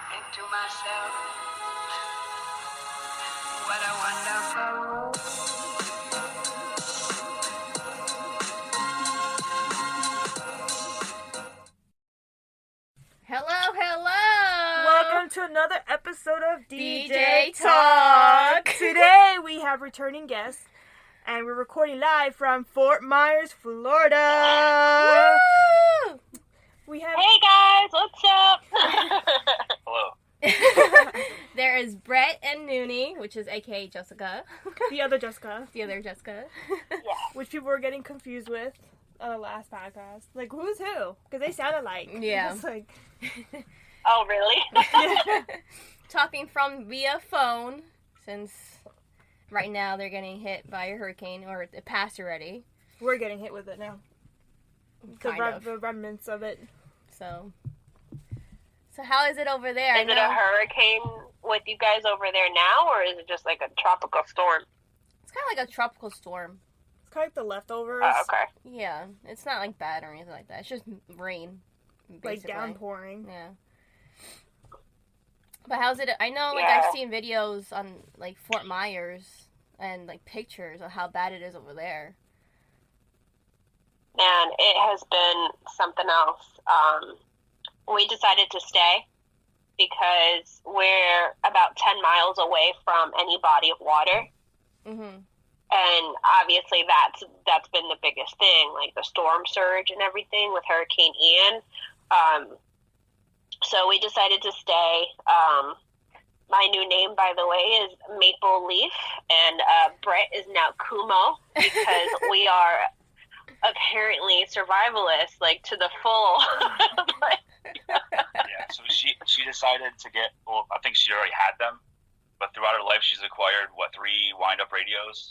think to myself, what a wonderful world. Hello, hello! Welcome to another episode of DJ Talk. Today we have returning guests, and we're recording live from Fort Myers, Florida. Woo! We have Hey guys, what's up? Hello. There is Brett and Noonie, which is aka Jessica. the other Jessica, The other Jessica. which people were getting confused with on the last podcast. Like, who's who? Because they sound alike. Yeah. It's like, Oh, really? Talking from via phone, since right now they're getting hit by a hurricane, or it passed already. we're getting hit with it now. Kind of. The remnants of it. So how is it over there? Is it a hurricane with you guys over there now, or is it just like a tropical storm? It's kind of like a tropical storm. It's kind of like the leftovers. Oh, okay. Yeah, it's not like bad or anything like that. It's just rain, Like basically. downpouring. Yeah. But how's it? I know, like, Yeah. I've seen videos on, like, Fort Myers and, like, pictures of how bad it is over there. Man, it has been something else. We decided to stay because we're about 10 miles away from any body of water. Mm-hmm. And obviously that's been the biggest thing, like the storm surge and everything with Hurricane Ian. So we decided to stay. My new name, by the way, is Maple Leaf, and Brett is now Kumo because we are apparently survivalists, like to the full. Yeah, so she decided to get, well, I think she already had them, but throughout her life she's acquired, 3 wind-up radios.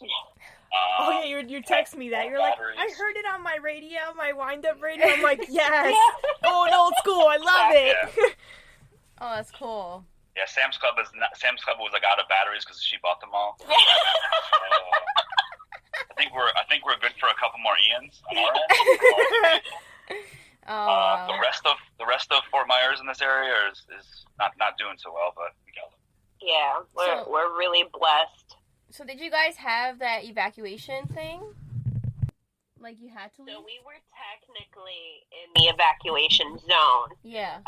Oh yeah, you text me that. You're like, batteries. I heard it on my radio, my wind-up radio. I'm like, yes. Yeah. Going old school. I love it. Oh, that's cool. Yeah, Sam's Club was like out of batteries because she bought them all. I think we're good for a couple more Ians on our end. Oh, The rest of Fort Myers in this area is not doing so well, but we got them. Yeah, So- we're really blessed. So did you guys have that evacuation thing? Like, you had to leave? So we were technically in the evacuation zone. Yeah.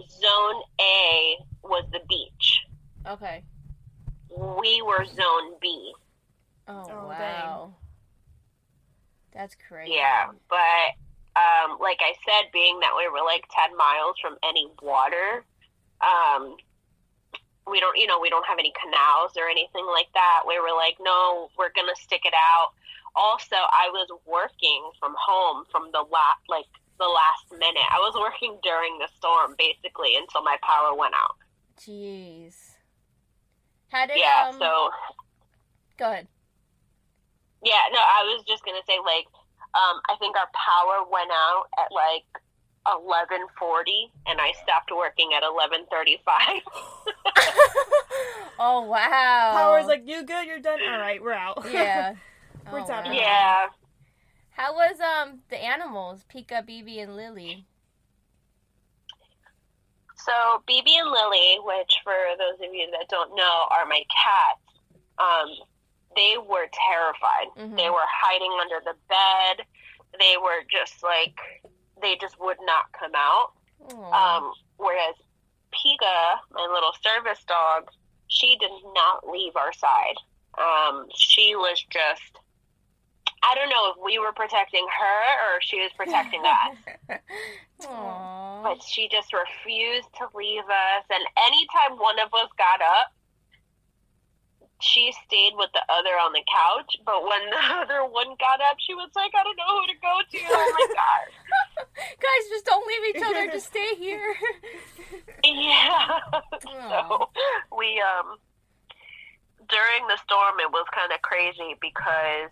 Zone A was the beach. Okay. We were Zone B. Oh, Oh, wow. That's crazy. Yeah, but like I said, being that we were like 10 miles from any water, we don't have any canals or anything like that. We were like, no, we're gonna stick it out. Also, I was working from home from the last minute. I was working during the storm basically until my power went out. Jeez. How did, Yeah, so Go ahead. yeah, no, I was just gonna say, like, I think our power went out at like 11:40, and I stopped working at 11:35. Oh, wow. Power's like, you good? You're done? All right, we're out. Yeah. We're Oh, done. wow. Yeah. How was the animals, Pika, BB, and Lily? So BB and Lily, which for those of you that don't know are my cats, they were terrified. Mhm. They were hiding under the bed. They were just like, they just would not come out. Aw. Whereas Pika, my little service dog, she did not leave our side. She was just, I don't know if we were protecting her or if she was protecting us. Aw. But she just refused to leave us. And anytime one of us got up, she stayed with the other on the couch. But when the other one got up, she was like, I don't know who to go to. Oh my God. Guys, just don't leave each other. Just stay here. Yeah. Aw. So we, during the storm, it was kind of crazy because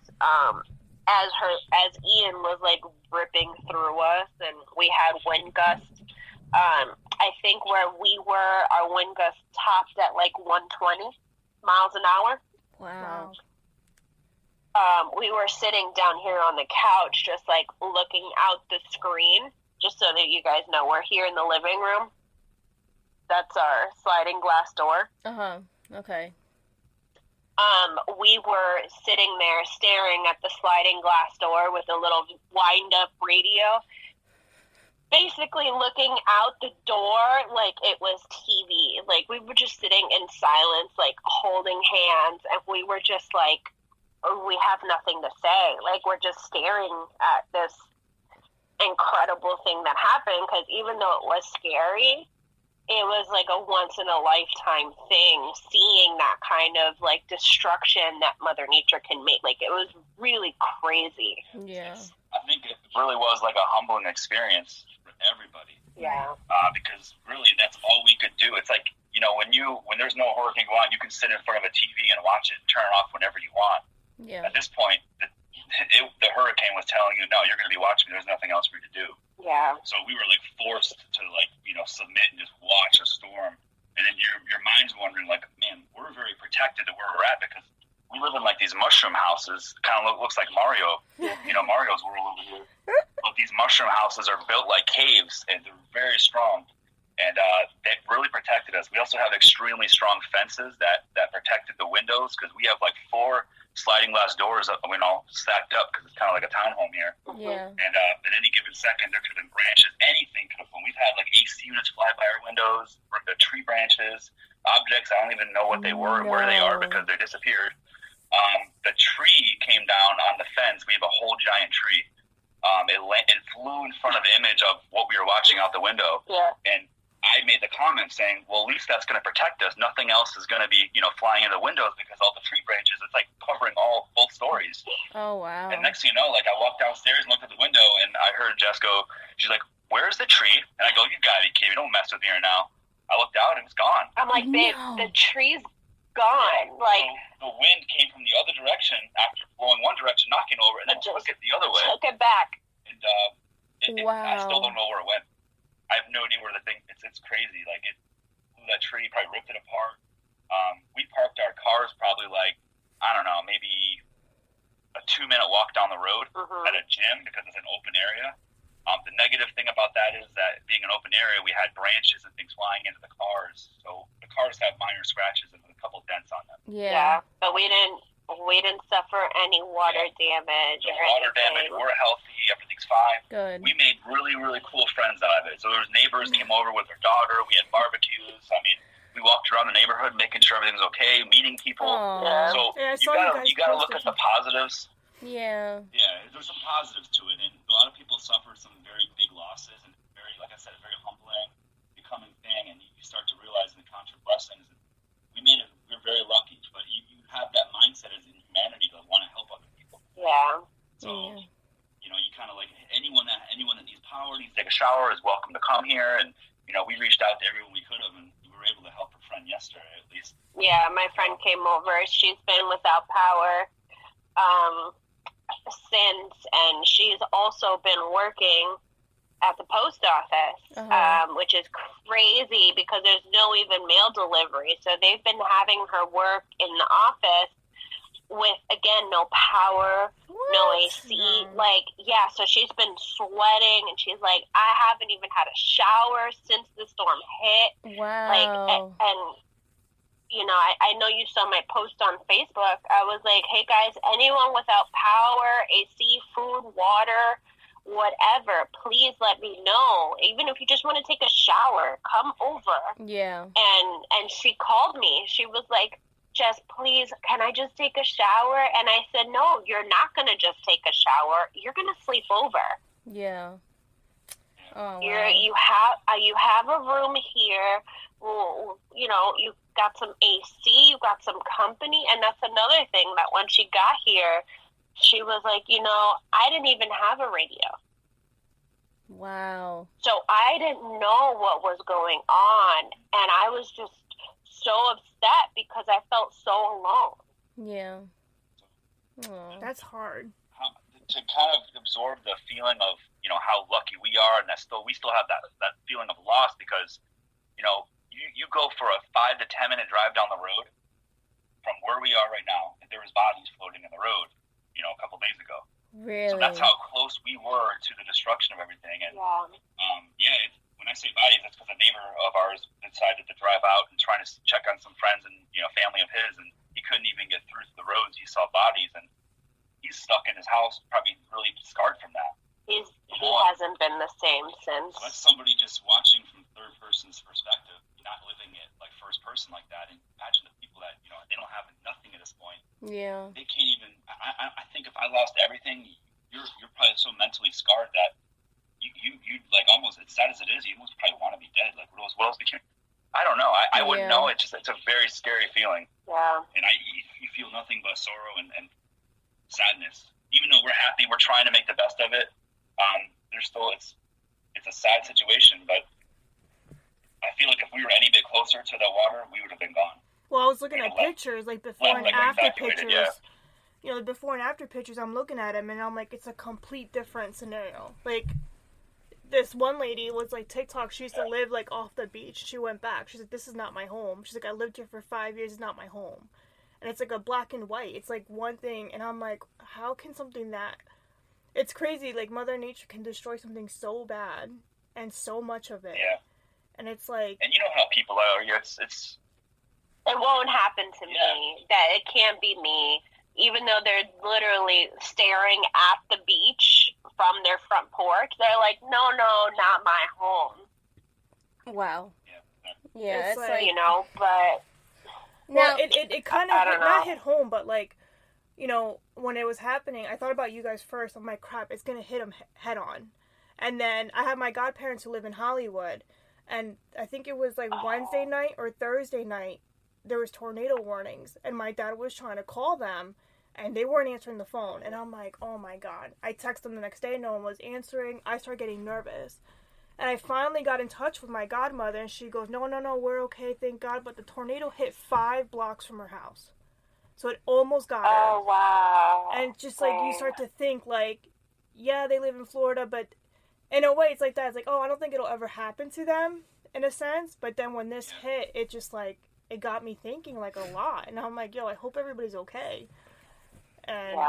as Ian was like ripping through us and we had wind gusts, I think where we were, our wind gusts topped at like 120 miles an hour. Wow. We were sitting down here on the couch just like looking out the screen, just so that you guys know we're here in the living room. That's our sliding glass door. Uh-huh. Okay. We were sitting there staring at the sliding glass door with a little wind-up radio, basically looking out the door like it was TV. Like, we were just sitting in silence, like, holding hands, and we were just like, we have nothing to say. Like, we're just staring at this incredible thing that happened, because even though it was scary, it was like a once-in-a-lifetime thing, seeing that kind of, like, destruction that Mother Nature can make. Like, it was really crazy. Yeah. I think it really was like a humbling experience for everybody. Yeah. Because really, that's all we could do. It's like, you know, when there's no hurricane going on, you can sit in front of a TV and watch it and turn it off whenever you want. Yeah. At this point, the hurricane was telling you, no, you're going to be watching. There's nothing else for you to do. Yeah. So we were like forced to, like, you know, submit and just watch a storm. And then your mind's wondering, like, man, we're very protected at where we're at, because we live in like these mushroom houses. Kind of looks like Mario, you know, Mario's world over here. But these mushroom houses are built like caves, and they're very strong. And they really protected us. We also have extremely strong fences that protected the windows, because we have like 4 sliding glass doors, you know, stacked up, because it's kind of like a townhome here. Yeah. And at any given second, there could have been branches, anything could have been. We've had like AC units fly by our windows, or the tree branches, objects. I don't even know what they were, where they are, because they disappeared. The tree came down on the fence. We have a whole giant tree. It flew in front of the image of what we were watching out the window. Yeah. And I made the comment saying, well, at least that's going to protect us. Nothing else is going to be, you know, flying in the windows, because all the tree branches, it's like covering both stories. Oh, wow. And next thing you know, like, I walked downstairs and looked at the window, and I heard Jess go, she's like, where's the tree? And I go, you gotta be kidding me. Don't mess with me right now. I looked out, and it's gone. I'm like, babe, the tree's gone. Like, the wind came from the other direction after blowing one direction, knocking over, and then took it the other way. Took it back. And I still don't know where it went. I have no idea where the thing. It's crazy. Like, it blew that tree, probably ripped it apart. We parked our cars probably like, I don't know, maybe a 2-minute walk down the road at a gym, because it's an open area. The negative thing about that is that, being an open area, we had branches and things flying into the cars. So the cars have minor scratches and a couple dents on them. Yeah. But we didn't suffer any water damage No or water anything. damage. We're healthy. Everything's fine. Good. We made really, really cool friends out of it. So there was neighbors came over with their daughter. We had barbecues. I mean, we walked around the neighborhood making sure everything's okay, meeting people. Aww. So Yeah, I you saw gotta you guys look at posted the positives. Yeah. Yeah, there's some positives to it, and a lot of people suffer some very big losses, and very, like I said, a very humbling, becoming thing, and you start to realize and count your blessings. We're very lucky, but you have that mindset as in humanity to want to help other people. Yeah. So, you know, you kind of like anyone that needs power, needs to take a shower, is welcome to come here, and you know, we reached out to everyone we could have, and we were able to help a friend yesterday, at least. Yeah, my friend came over. She's been without power since, and she's also been working at the post office, which is crazy, because there's no even mail delivery. So they've been having her work in the office with, again, no power, no AC. Like, yeah, so she's been sweating, and she's like, I haven't even had a shower since the storm hit. Wow. Like, and you know, I know you saw my post on Facebook. I was like, hey guys, anyone without power, AC, food, water, whatever, please let me know. Even if you just want to take a shower, come over. Yeah. And she called me. She was like, Jess, please, can I just take a shower? And I said, no, you're not going to just take a shower. You're going to sleep over. Yeah. Oh, wow. You have a room here. Well, you know, you got some AC, you got some company, and that's another thing, that when she got here, she was like, you know, I didn't even have a radio. Wow. So I didn't know what was going on, and I was just so upset because I felt so alone. Yeah. Aww. That's hard. To kind of absorb the feeling of, you know, how lucky we are, and we still have that feeling of loss, because, you know, you go for a 5 to 10 minute drive down the road from where we are right now, and there was bodies floating in the road, you know, a couple days ago. Really? So that's how close we were to the destruction of everything. And when when I say bodies, that's because a neighbor of ours decided to drive out and trying to check on some friends and family of his, and he couldn't even get through to the roads. He saw bodies, and he's stuck in his house, probably really scarred from that. He hasn't been the same since. So that's somebody just watching from third person's perspective, not living it like first person like that. And imagine the people that they don't have nothing at this point. Yeah. They can't even. I think if I lost everything, you're probably so mentally scarred that you like almost, as sad as it is, you almost probably want to be dead. Like what else became? I don't know. I wouldn't know. It's a very scary feeling. Yeah. And you feel nothing but sorrow and sadness. Even though we're happy, we're trying to make the best of it. There's still it's a sad situation, but I feel like if we were any bit closer to the water, we would have been gone. Well, I was looking at pictures, like before and after pictures. Yeah. The before and after pictures, I'm looking at them, and I'm like, it's a complete different scenario. Like, this one lady was like TikTok. She used to live like off the beach. She went back. She's like, this is not my home. She's like, I lived here for 5 years. It's not my home. And it's like a black and white. It's like one thing, and I'm like, how can something that... It's crazy, like Mother Nature can destroy something so bad, and so much of it. Yeah. And it's like... And you know how people are. It's It won't happen to me. That it can't be me. Even though they're literally staring at the beach from their front porch, they're like, no, not my home. Wow. Yeah, It's it's like, but... Well, it kind I of don't not know. hit home, but like, when it was happening, I thought about you guys first. I'm like, crap, it's gonna hit them head on. And then I have my godparents who live in Hollywood, and I think it was like Wednesday night or Thursday night, there was tornado warnings, and my dad was trying to call them, and they weren't answering the phone. And I'm like, oh my god. I text them the next day, no one was answering. I started getting nervous. And I finally got in touch with my godmother, and she goes, no, we're okay, thank God. But the tornado hit 5 blocks from her house. So it almost got her. Oh, wow. And just, like, you start to think, like, yeah, they live in Florida, but in a way, it's like that. It's like, oh, I don't think it'll ever happen to them, in a sense. But then when this hit, it just, like, it got me thinking, like, a lot. And I'm like, yo, I hope everybody's okay. And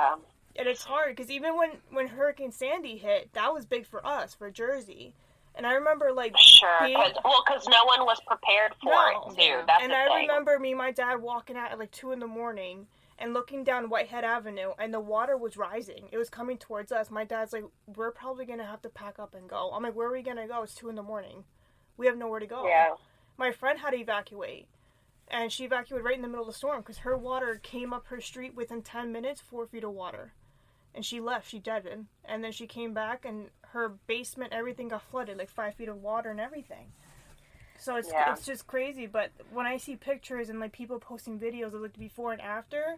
it's hard, because even when Hurricane Sandy hit, that was big for us, for Jersey. And I remember, like... Sure, because no one was prepared for it, too. Yeah. That's and the I thing. remember me and my dad walking out at, like, 2 in the morning and looking down Whitehead Avenue, and the water was rising. It was coming towards us. My dad's like, we're probably going to have to pack up and go. I'm like, where are we going to go? It's 2 in the morning. We have nowhere to go. Yeah. My friend had to evacuate. And she evacuated right in the middle of the storm because her water came up her street within 10 minutes, 4 feet of water. And she left. She deaded. And then she came back, and her basement, everything got flooded, like 5 feet of water and everything. So it's just crazy. But when I see pictures and like people posting videos of like the before and after,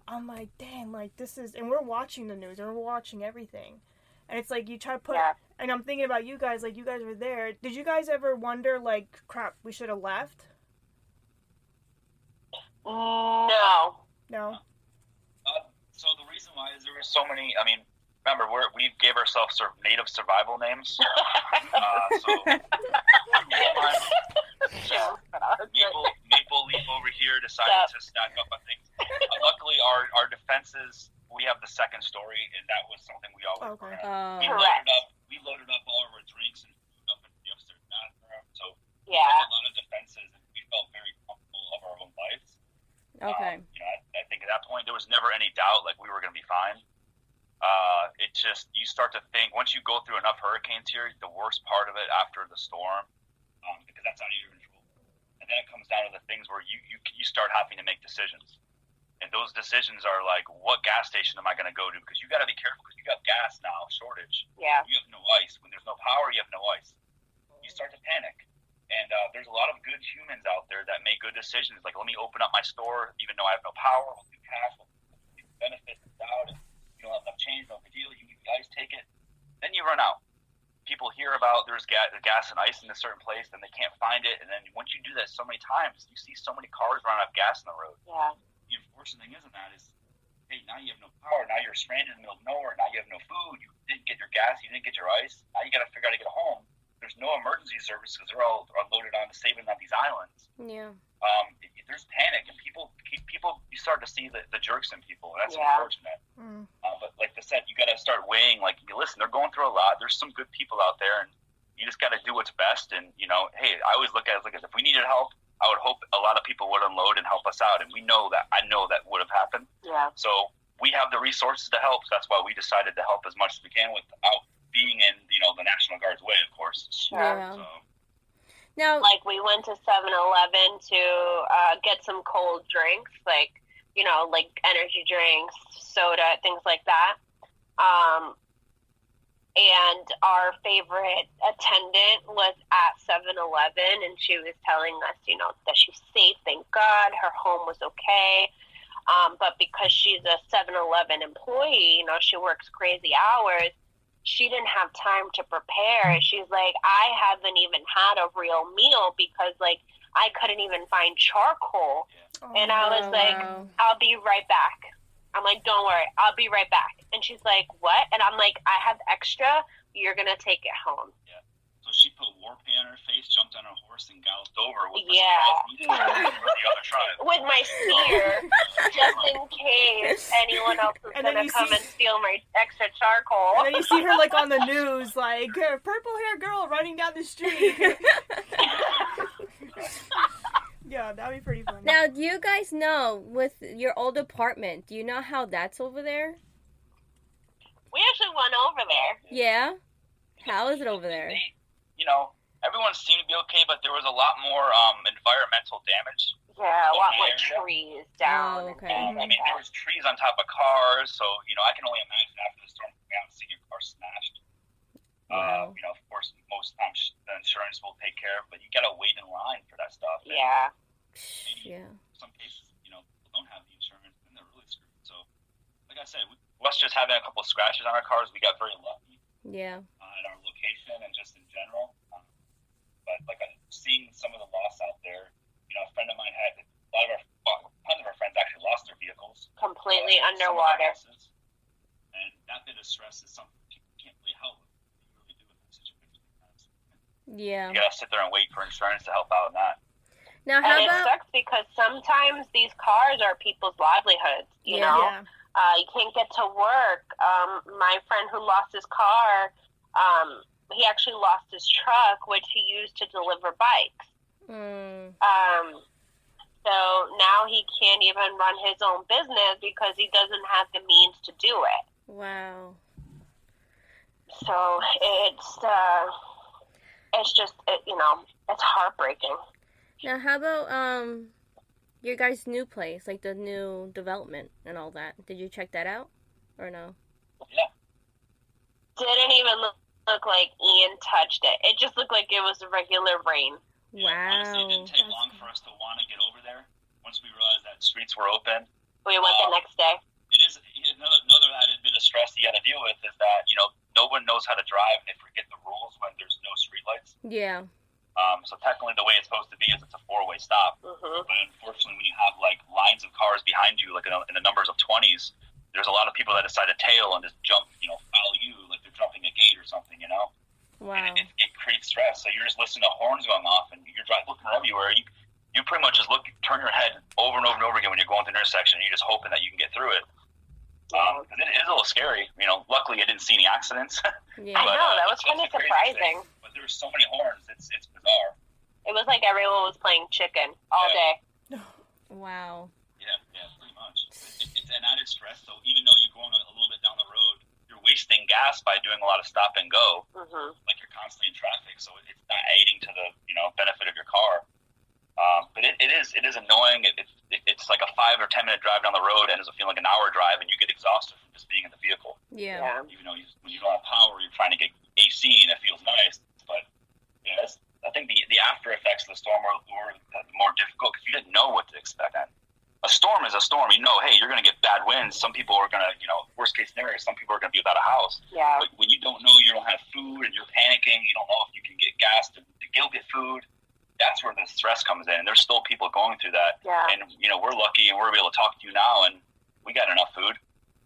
I'm like, dang, like this is, and we're watching the news and we're watching everything. And it's like you try to put, and I'm thinking about you guys, like you guys were there. Did you guys ever wonder, like, crap, we should have left? No. No. So the reason why is there were so many. I mean, remember we gave ourselves sort of native survival names. Maple Leaf over here decided to stack up on things. Luckily, our defenses. We have the second story, and that was something we always were at. We loaded up all of our drinks and food up in the upstairs bathroom. So we had a lot of defenses, and we felt very comfortable of our own lives. Okay. I think at that point there was never any doubt like we were going to be fine. It just, you start to think once you go through enough hurricanes here, the worst part of it after the storm, because that's out of your control, and then it comes down to the things where you start having to make decisions, and those decisions are like, what gas station am I going to go to? Because you got to be careful because you got gas now shortage. Yeah. You have no ice. When there's no power, you have no ice. You start to panic. And there's a lot of good humans out there that make good decisions. Like, let me open up my store, even though I have no power. We'll do cash. We'll do benefits out. If you don't have enough change, no big deal. You need the ice, take it. Then you run out. People hear about there's gas and ice in a certain place, and they can't find it. And then once you do that so many times, you see so many cars run out of gas on the road. Yeah. The unfortunate thing isn't that is, hey, now you have no power. Now you're stranded in the middle of nowhere. Now you have no food. You didn't get your gas. You didn't get your ice. Now you got to figure out how to get home. There's no emergency service because they're all loaded on to saving on these islands. Yeah. There's panic, and people. You start to see the jerks in people, and that's unfortunate. But like I said, you got to start weighing. Like, listen, they're going through a lot. There's some good people out there, and you just got to do what's best. And, hey, I always look at it like if we needed help, I would hope a lot of people would unload and help us out. And I know that would have happened. Yeah. So we have the resources to help. So that's why we decided to help as much as we can without being in, the National Guard's way, of course. Sure. Yeah. So, Now, Like we went to 7-Eleven to get some cold drinks, like energy drinks, soda, things like that. And our favorite attendant was at 7-Eleven, and she was telling us, that she's safe, thank God, her home was okay. But because she's a 7-Eleven employee, she works crazy hours, she didn't have time to prepare. She's like, I haven't even had a real meal because, I couldn't even find charcoal. And I was like, wow. I'll be right back. I'm like, don't worry, I'll be right back. And she's like, what? And I'm like, I have extra. You're going to take it home. yeah. So she put war paint on her face, jumped on a horse, and galloped over with Yeah. the other tribe. With my spear, just in case anyone else is And going then to you come see- and steal my extra charcoal. And then you see her on the news, purple hair girl running down the street. Yeah, that'd be pretty fun. Now, do you guys know, with your old apartment, do you know how that's over there? We actually went over there. Yeah? How is it over there? Everyone seemed to be okay, but there was a lot more environmental damage. Yeah, a lot more area. trees down. Oh, okay. and things like There that. was trees on top of cars, so I can only imagine after the storm coming out and seeing your car smashed. Wow. Of course, most times the insurance will take care of, but you gotta wait in line for that stuff. And Yeah. Yeah. in some cases, people don't have the insurance, and they're really screwed. So, like I said, us just having a couple of scratches on our cars, we got very lucky Yeah. in our location and just in general. But seeing some of the loss out there, a friend of mine had tons of our friends actually lost their vehicles. Completely Some of their underwater. houses. And that bit of stress is something people can't really help with. You really do in that situation. Yeah. You gotta sit there and wait for insurance to help out in that. Now, how And it about... sucks because sometimes these cars are people's livelihoods, you Yeah. know? Yeah. You can't get to work. My friend who lost his car, he actually lost his truck, which he used to deliver bikes. Mm, So now he can't even run his own business because he doesn't have the means to do it. wow. So it's just, it's heartbreaking. Now, how about your guys' new place, like the new development and all that? Did you check that out, or no? Yeah. Didn't even look like Ian touched it. It just looked like it was a regular rain. Honestly, it didn't take Wow. long for us to want to get over there. Once we realized that streets were open, We went the next day. it is another added bit of stress you got to deal with is that no one knows how to drive and they forget the rules when there's no streetlights. Yeah. So technically, the way it's supposed to be is it's a four-way stop. Hmm. But unfortunately, when you have lines of cars behind you, like in the numbers of 20s, there's a lot of people that decide to tail and just jump, follow you like they're jumping a gate or something, Wow. And it creates stress. So you're just listening to horns going off, and you're looking everywhere. You pretty much just turn your head over and over and over again when you're going through an intersection, and you're just hoping that you can get through it. 'Cause it is a little scary. Luckily I didn't see any accidents. Yeah. I know, that was That's kind of the crazy surprising. thing. But there's so many horns. It's bizarre. It was like everyone was playing chicken all Yeah. day. Wow. Yeah, pretty much. It's an added stress. So even though you're going a little bit down the road, you're wasting gas by doing a lot of stop and go. Hmm. Like you're constantly in traffic, so it's not aiding to the benefit of your car. But it is annoying. It's like a 5 or 10 minute drive down the road, and it's feeling like an hour drive, and you get exhausted from just being in the vehicle. Yeah. Yeah. Even though when you don't have power, you're trying to get AC, and it feels nice. But I think the after effects of the storm were more difficult because you didn't know what to expect. And a storm is a storm. Hey, you're going to get bad winds. Some people are going to, worst case scenario, some people are going to be without a house. Yeah. But when you don't know, you don't have food, and you're panicking, you don't know if you can get gas to go get food. That's where the stress comes in. And there's still people going through that. Yeah. And, we're lucky and we're able to talk to you now, and we got enough food.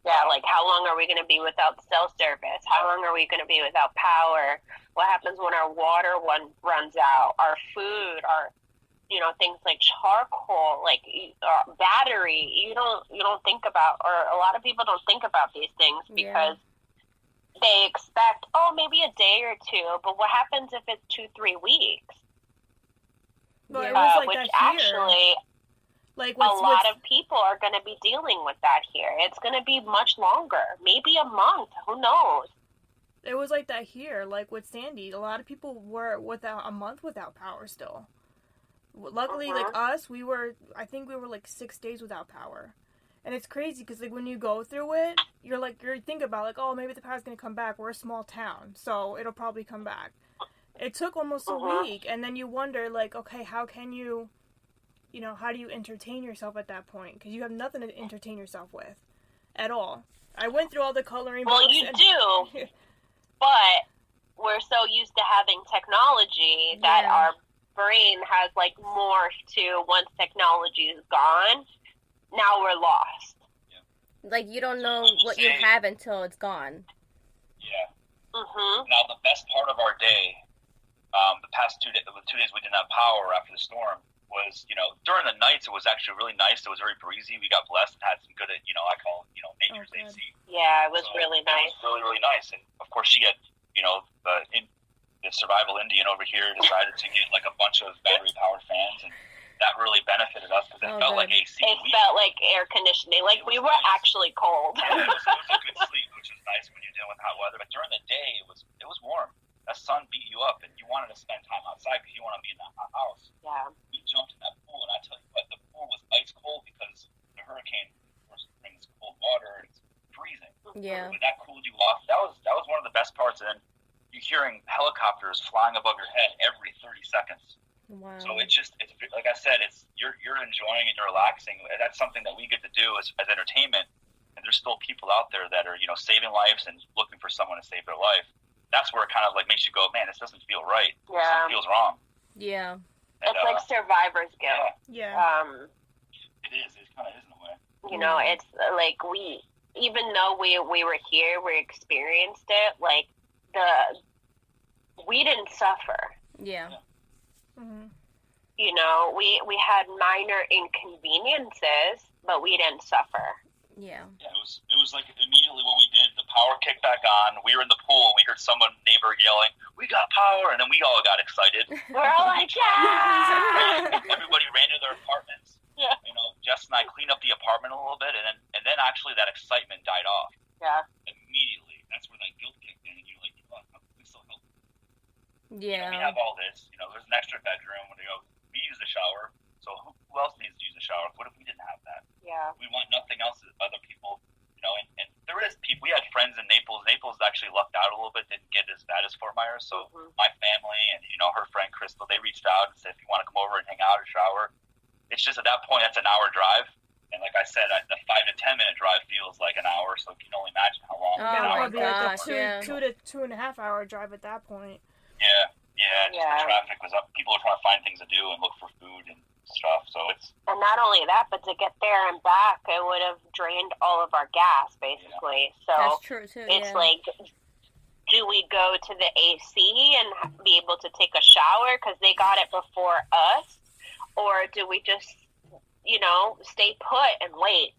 Yeah, like how long are we going to be without cell service? How long are we going to be without power? What happens when our water runs out? Our food, our things like charcoal, like battery. You don't think about, or a lot of people don't think about these things because they expect, oh, maybe a day or two, but what happens if it's 2-3 weeks? But Yeah. it was like Which that here. actually, Like a what's, lot of people are going to be dealing with that here. It's going to be much longer, maybe a month. Who knows? it was like that here. Like with Sandy, a lot of people were without a month without power still. Luckily, like us, I think we were like 6 days without power. And it's crazy because like when you go through it, you're thinking about like, oh, maybe the power's gonna come back. We're a small town, so it'll probably come back. It took almost a week, and then you wonder like, okay, how can you, how do you entertain yourself at that point? Because you have nothing to entertain yourself with, at all. I went through all the coloring books. Well, you do, but we're so used to having technology that Yeah. our brain has like morphed to once technology is gone, now we're lost. Like, you don't know what you have until it's gone. Yeah. Mm-hmm. Now, the best part of our day, the past 2 days, the 2 days we didn't have power after the storm, was, during the nights it was actually really nice. It was very breezy. We got blessed and had some good, I call it, nature's good. AC. Yeah, it was So really nice. It was really, really nice. And of course, she had, the survival Indian over here decided to get like a bunch of battery powered fans, and that really benefited us because it Oh, felt good. like AC. It felt like air conditioning. Like we were actually cold. Yeah, it was a good sleep, which was nice when you're dealing with hot weather. But during the day, it was warm. That sun beat you up, and you wanted to spend time outside because you want to be in that hot house. Yeah. We jumped in that pool, and I tell you what, the pool was ice cold because the hurricane, of course, brings cold water, and it's freezing. Yeah. But that cooled you off. That was one of the best parts. And then you're hearing helicopters flying above your head every 30 seconds. Wow. So it's like I said, you're enjoying and you're relaxing. That's something that we get to do as entertainment. And there's still people out there that are saving lives and looking for someone to save their life. That's where it kind of like makes you go, man, this doesn't feel right. Yeah. Something feels wrong. Yeah. And, It's like survivor's guilt. Yeah. it is. It kind of is in a way. It's like even though we were here, we experienced it. Like we didn't suffer. Yeah. Mm-hmm. We had minor inconveniences, but we didn't suffer. Yeah. Yeah, it was like immediately what we did. The power kicked back on. We were in the pool, and we heard neighbor yelling, "We got power!" And then we all got excited. We're all like, yeah! Everybody ran to their apartments. Yeah. Jess and I cleaned up the apartment a little bit, and then actually that excitement died off Yeah. immediately. That's where that guilt kicked in, and you're like, "Oh, how can we still help?" Yeah. We have all this. There's an extra bedroom. We use the shower. So who else needs to use the shower? What if we didn't have that? Yeah. We want nothing else as other people, and there is people. We had friends in Naples. Naples actually lucked out a little bit, didn't get as bad as Fort Myers. So my family and her friend Crystal, they reached out and said, if you want to come over and hang out or shower. It's just at that point that's an hour drive, and like I said, the 5 to 10 minute drive feels like an hour. So you can only imagine how long. Oh, Yeah, my probably like gosh, a yeah. 2 to 2.5 hour drive at that point. Yeah, just Yeah. the traffic was up. People were trying to find things to do and look for food and stuff. So it's And not only that, but to get there and back, it would have drained all of our gas, basically. So That's true, too. it's Yeah. like, do we go to the AC and be able to take a shower because they got it before us? Or do we just, stay put and wait?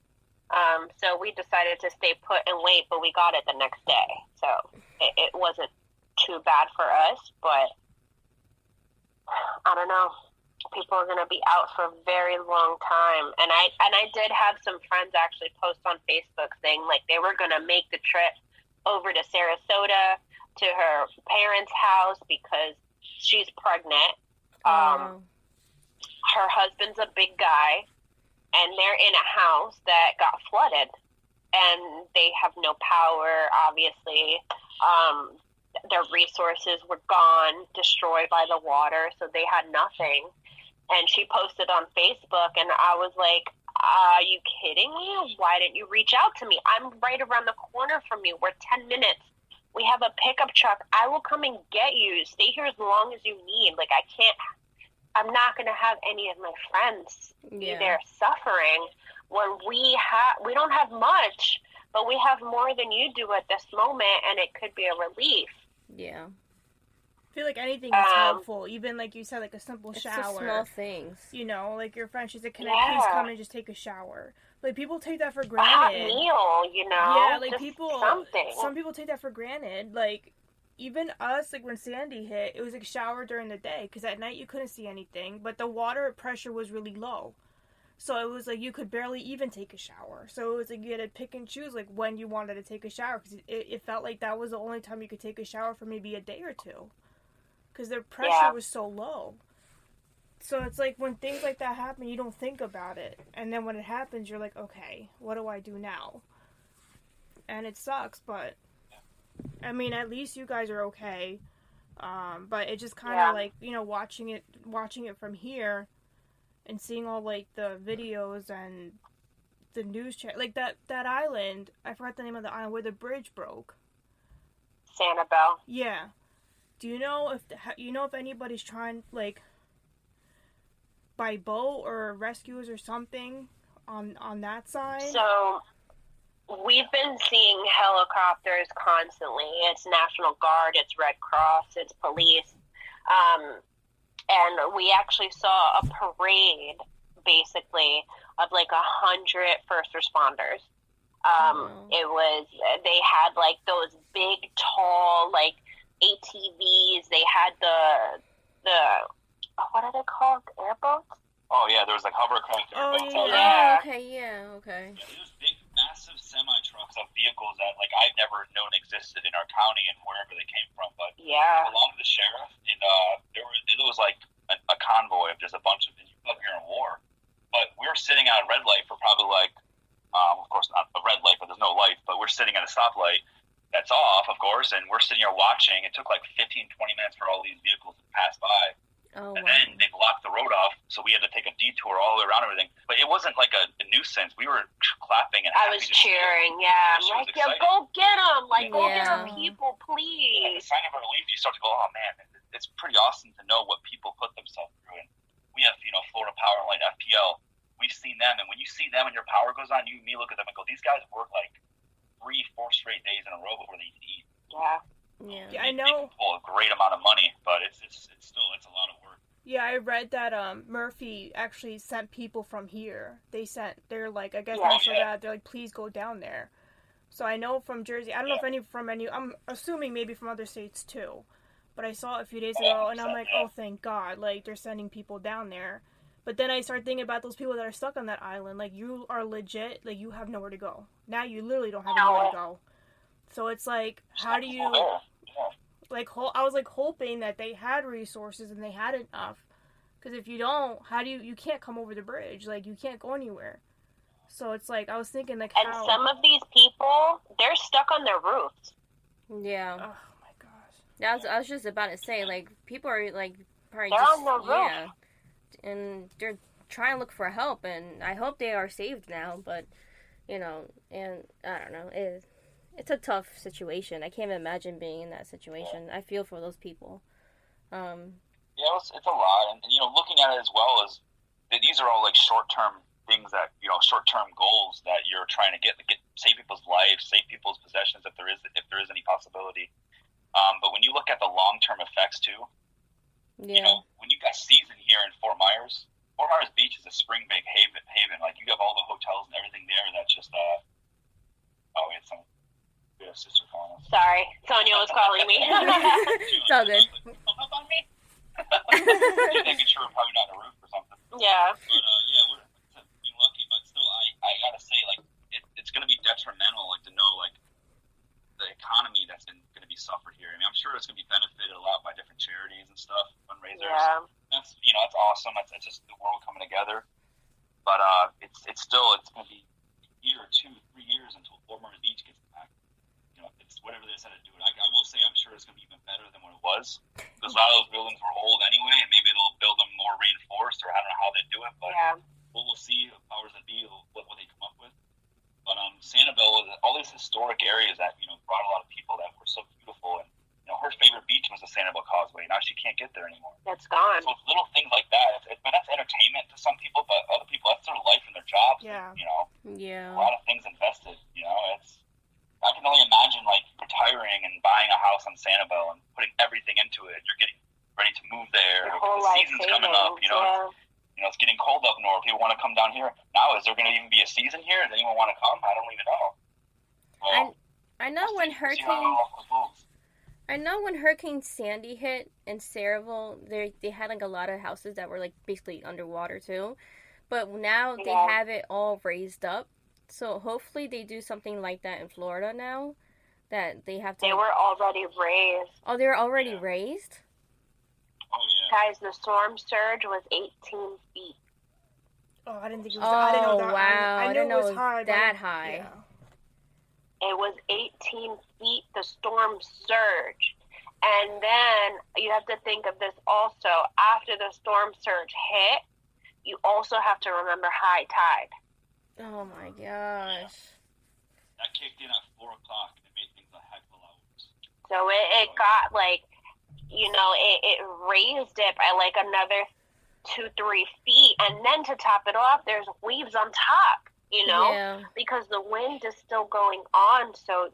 So we decided to stay put and wait, but we got it the next day. So it wasn't too bad for us, but I don't know. People are going to be out for a very long time. And I did have some friends actually post on Facebook saying like they were going to make the trip over to Sarasota to her parents' house because she's pregnant. Oh. Her husband's a big guy, and they're in a house that got flooded, and they have no power, obviously. Their resources were gone, destroyed by the water, so they had nothing. And she posted on Facebook, and I was like, are you kidding me? Why didn't you reach out to me? I'm right around the corner from you. We're 10 minutes. We have a pickup truck. I will come and get you. Stay here as long as you need. Like, I'm not going to have any of my friends be there suffering when we don't have much, but we have more than you do at this moment, and it could be a relief. Yeah. feel like anything is helpful, even like you said, like a simple It's shower. the small things. You know, like your friend, she's like, "Can I please come and just take a shower?" Like people take that for granted. A hot meal, you know. Yeah, like just people. something. Some people take that for granted. Like even us, like when Sandy hit, it was like shower during the day because at night you couldn't see anything, but the water pressure was really low. So it was like you could barely even take a shower. So it was like you had to pick and choose like when you wanted to take a shower because it felt like that was the only time you could take a shower for maybe a day or two because their pressure was so low. So it's like when things like that happen, you don't think about it. And then when it happens, you're like, okay, what do I do now? And it sucks, but I mean, at least you guys are okay. But it just kind of like, you know, watching it from here and seeing all like the videos and the news chat, like that island, I forgot the name of the island where the bridge broke. Sanibel. Yeah. Do you know if anybody's trying like by boat or rescues or something on that side? So we've been seeing helicopters constantly. It's National Guard, it's Red Cross, it's police. And we actually saw a parade, basically, of like 100 first responders. They had like those big, tall, like ATVs. They had the what are they called? Airboats? Oh yeah, there was like hovercraft airboats. Yeah. Okay. There's big, massive semi trucks of vehicles that like I've never known existed in our county and wherever they came from, but they belonged to the sheriff, and it was like a convoy of just a bunch of. You feel like you're in war, but we were sitting at a red light for probably like, of course not a red light, but there's no light, but we're sitting at a stoplight that's off, of course, and we're sitting here watching. It took like 15-20 minutes for all these vehicles to pass by. Then they blocked the road off, so we had to take a detour all the way around everything. But it wasn't like a nuisance. We were clapping and I was cheering, I'm like, go get them! Like, go get our people, please! As a sign of relief, you start to go, oh man, it's pretty awesome to know what people put themselves through. And we have, Florida Power Line, FPL. We've seen them, and when you see them and your power goes on, you and me look at them and go, these guys work like 3-4 straight days in a row before they eat. Yeah, I know. They pull a great amount of money, but it's a lot of work. Yeah, I read that Murphy actually sent people from here. They're like, I guess that they're like, please go down there. So I know from Jersey. I don't know if any from any. I'm assuming maybe from other states too. But I saw it a few days ago, and I'm like, oh, thank God, like they're sending people down there. But then I start thinking about those people that are stuck on that island. Like you are legit, like you have nowhere to go. Now you literally don't have anywhere to go. So it's like, how do you? Like, I was like hoping that they had resources and they had enough, because if you don't, how do you can't come over the bridge, like you can't go anywhere. So it's like I was thinking like, and some of these people, they're stuck on their roofs. Yeah. Oh my gosh. I was just about to say, like, people are like probably they're just on the roof. And they're trying to look for help, and I hope they are saved now. But and I don't know, it's a tough situation. I can't even imagine being in that situation. I feel for those people. Yeah, it's a lot, and looking at it as well as these are all like short-term things that short-term goals that you're trying to get save people's lives, save people's possessions if there is any possibility. But when you look at the long-term effects too, when you got season here in Fort Myers Beach is a spring break haven. Like you have all the hotels and everything there. That's just we have sister calling us. Sorry, Sonia was calling me. It's all good. Come up on me. Just making sure we're probably not on a roof or something. Yeah. But we're being lucky, but still, I gotta say, like, it's gonna be detrimental, like, to know, like, the economy that's going to be suffered here. I mean, I'm sure it's gonna be benefited a lot by different charities and stuff, fundraisers. Yeah. That's awesome. That's just the world coming together. But it's gonna be a year or 2-3 years until Fort Myers Beach gets back. It's whatever they said to do it. I will say I'm sure it's gonna be even better than what it was. Because a lot of those buildings were old anyway, and maybe they'll build them more reinforced, or I don't know how they do it, but we'll see. Powers that be, what they come up with. But Sanibel, all these historic areas that brought a lot of people that were so beautiful, and her favorite beach was the Sanibel Causeway. Now she can't get there anymore. That's gone. So it's little things like that. That's entertainment to some people, but other people, that's their life and their jobs. Yeah. Yeah. A lot of things invested. I can only imagine like retiring and buying a house on Sanibel and putting everything into it. You're getting ready to move there. Your whole The life season's coming up, you know. Yeah. You know, it's getting cold up north. People want to come down here. Now, is there going to even be a season here? Does anyone want to come? I don't even know. Well, I know when we'll see how it all unfolds. I know when Hurricane Sandy hit in Saraville, they had like a lot of houses that were like basically underwater too. But now they have it all raised up. So hopefully they do something like that in Florida now. That they have to. They were already raised. Oh, they're already raised? Oh, yeah. Guys, the storm surge was 18 feet. Oh, I didn't think it was. Oh, I didn't know that. wow. I knew didn't it was know high. that but, high. Yeah. It was 18 feet, the storm surge. And then you have to think of this also. After the storm surge hit, you also have to remember high tide. Oh my gosh. That kicked in at 4 o'clock and it made things a heck of a lot worse. So it got like, you know, it raised it by like another 2-3 feet. And then to top it off, there's waves on top, you know, Yeah. because the wind is still going on. So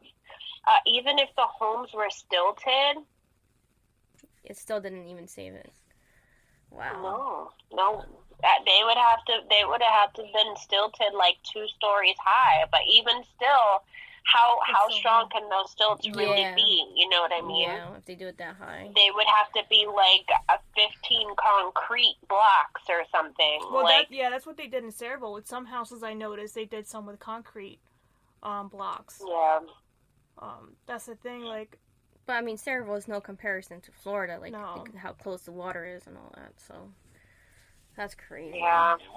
even if the homes were stilted, It still didn't even save it. Wow. no. They would have had to been stilted like 2 stories high. But even still, how so strong high. can those stilts really Yeah. be? You know what I mean? Yeah, if they do it that high. They would have to be like a 15 concrete blocks or something. Well, like, that's what they did in Saraville. With some houses, I noticed they did some with concrete blocks. yeah. That's the thing. Like, But I mean, Saraville is no comparison to Florida, like No. how close the water is and all that. So that's crazy. Yeah. Yeah,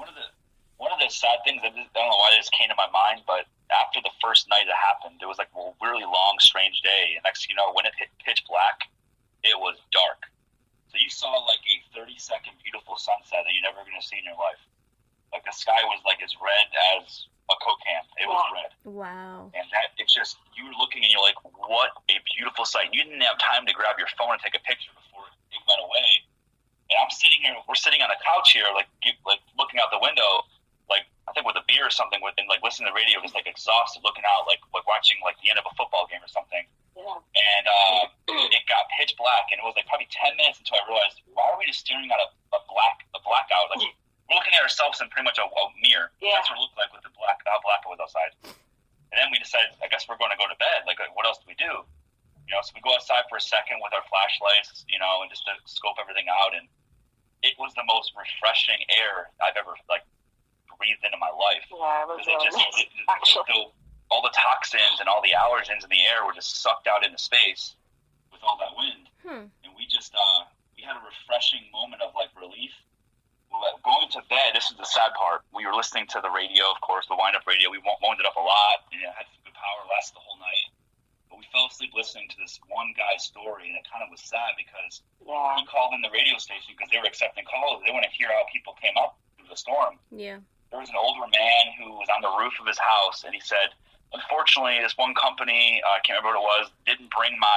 one of the sad things, I don't know why this came to my mind, but after the first night it happened, it was like a really long, strange day. And next thing you know, when it hit pitch black, it was dark. So you saw like a 30-second beautiful sunset that you're never going to see in your life. Like the sky was like as red as a Coke can. It was red. Wow. And that, it's just, you were looking and you're like, what a beautiful sight. You didn't have time to grab your phone and take a picture before it went away. And I'm sitting here, we're sitting on the couch here, like looking out the window, like I think with a beer or something, and like listening to the radio, just like exhausted, looking out, like watching like the end of a football game or something. Yeah. And it got pitch black, and it was like probably 10 minutes until I realized, why are we just staring at a blackout? Like we're looking at ourselves in pretty much a mirror. Yeah. That's what it looked like with how black it was outside. And then we decided, I guess we're going to go to bed. Like, what else do we do? You know, so we go outside for a second with our flashlights, you know, and just to scope everything out. And it was the most refreshing air I've ever like breathed into my life. Yeah, it was Because really nice, it actually. all the toxins and all the allergens in the air were just sucked out into space with all that wind. And we just we had a refreshing moment of like relief. Going to bed, this is the sad part. We were listening to the radio, of course, the wind-up radio. We wound it up a lot, and it had some good power, lasted the whole night. But we fell asleep listening to this one guy's story, and it kind of was sad because he called in the radio station because they were accepting calls. They want to hear how people came up through the storm. Yeah. There was an older man who was on the roof of his house, and he said, unfortunately, this one company, I can't remember what it was, didn't bring my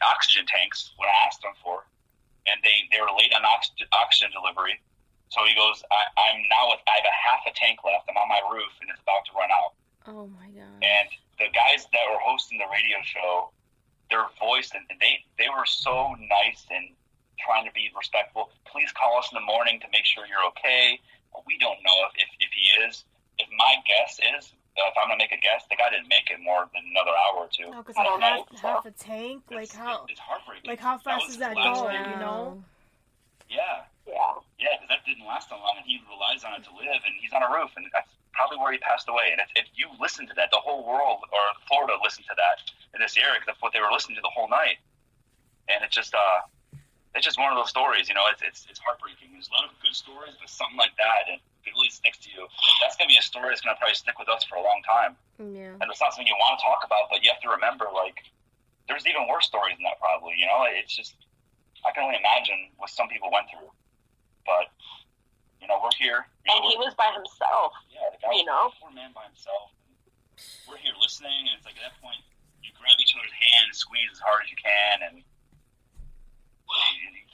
oxygen tanks when I asked them for, and they were late on oxygen delivery. So he goes, I have a half a tank left. I'm on my roof, and it's about to run out. Oh my god. And the guys that were hosting the radio show, their voice, and they were so nice and trying to be respectful. Please call us in the morning to make sure you're okay. We don't know if he is. If my guess is, if I'm going to make a guess, the guy didn't make it more than another hour or two. no, because I don't know. half a tank, like It's heartbreaking. like how fast was is that the last going? thing. You know? Yeah. Yeah. Yeah, because that didn't last that long, and he relies on it to live, and he's on a roof, and that's probably where he passed away. And if you listen to that, the whole world, or Florida listened to that in this area, because that's what they were listening to the whole night. And it's just one of those stories, you know, it's heartbreaking. There's a lot of good stories, but something like that, and it really sticks to you. That's going to be a story that's going to probably stick with us for a long time. Yeah. And it's not something you want to talk about, but you have to remember, like, there's even worse stories than that probably, you know? It's just, I can only imagine what some people went through. But, you know, we're here. And he was by himself. Yeah, the guy was a poor man by himself. We're here listening, and it's like at that point, you grab each other's hand and squeeze as hard as you can, and you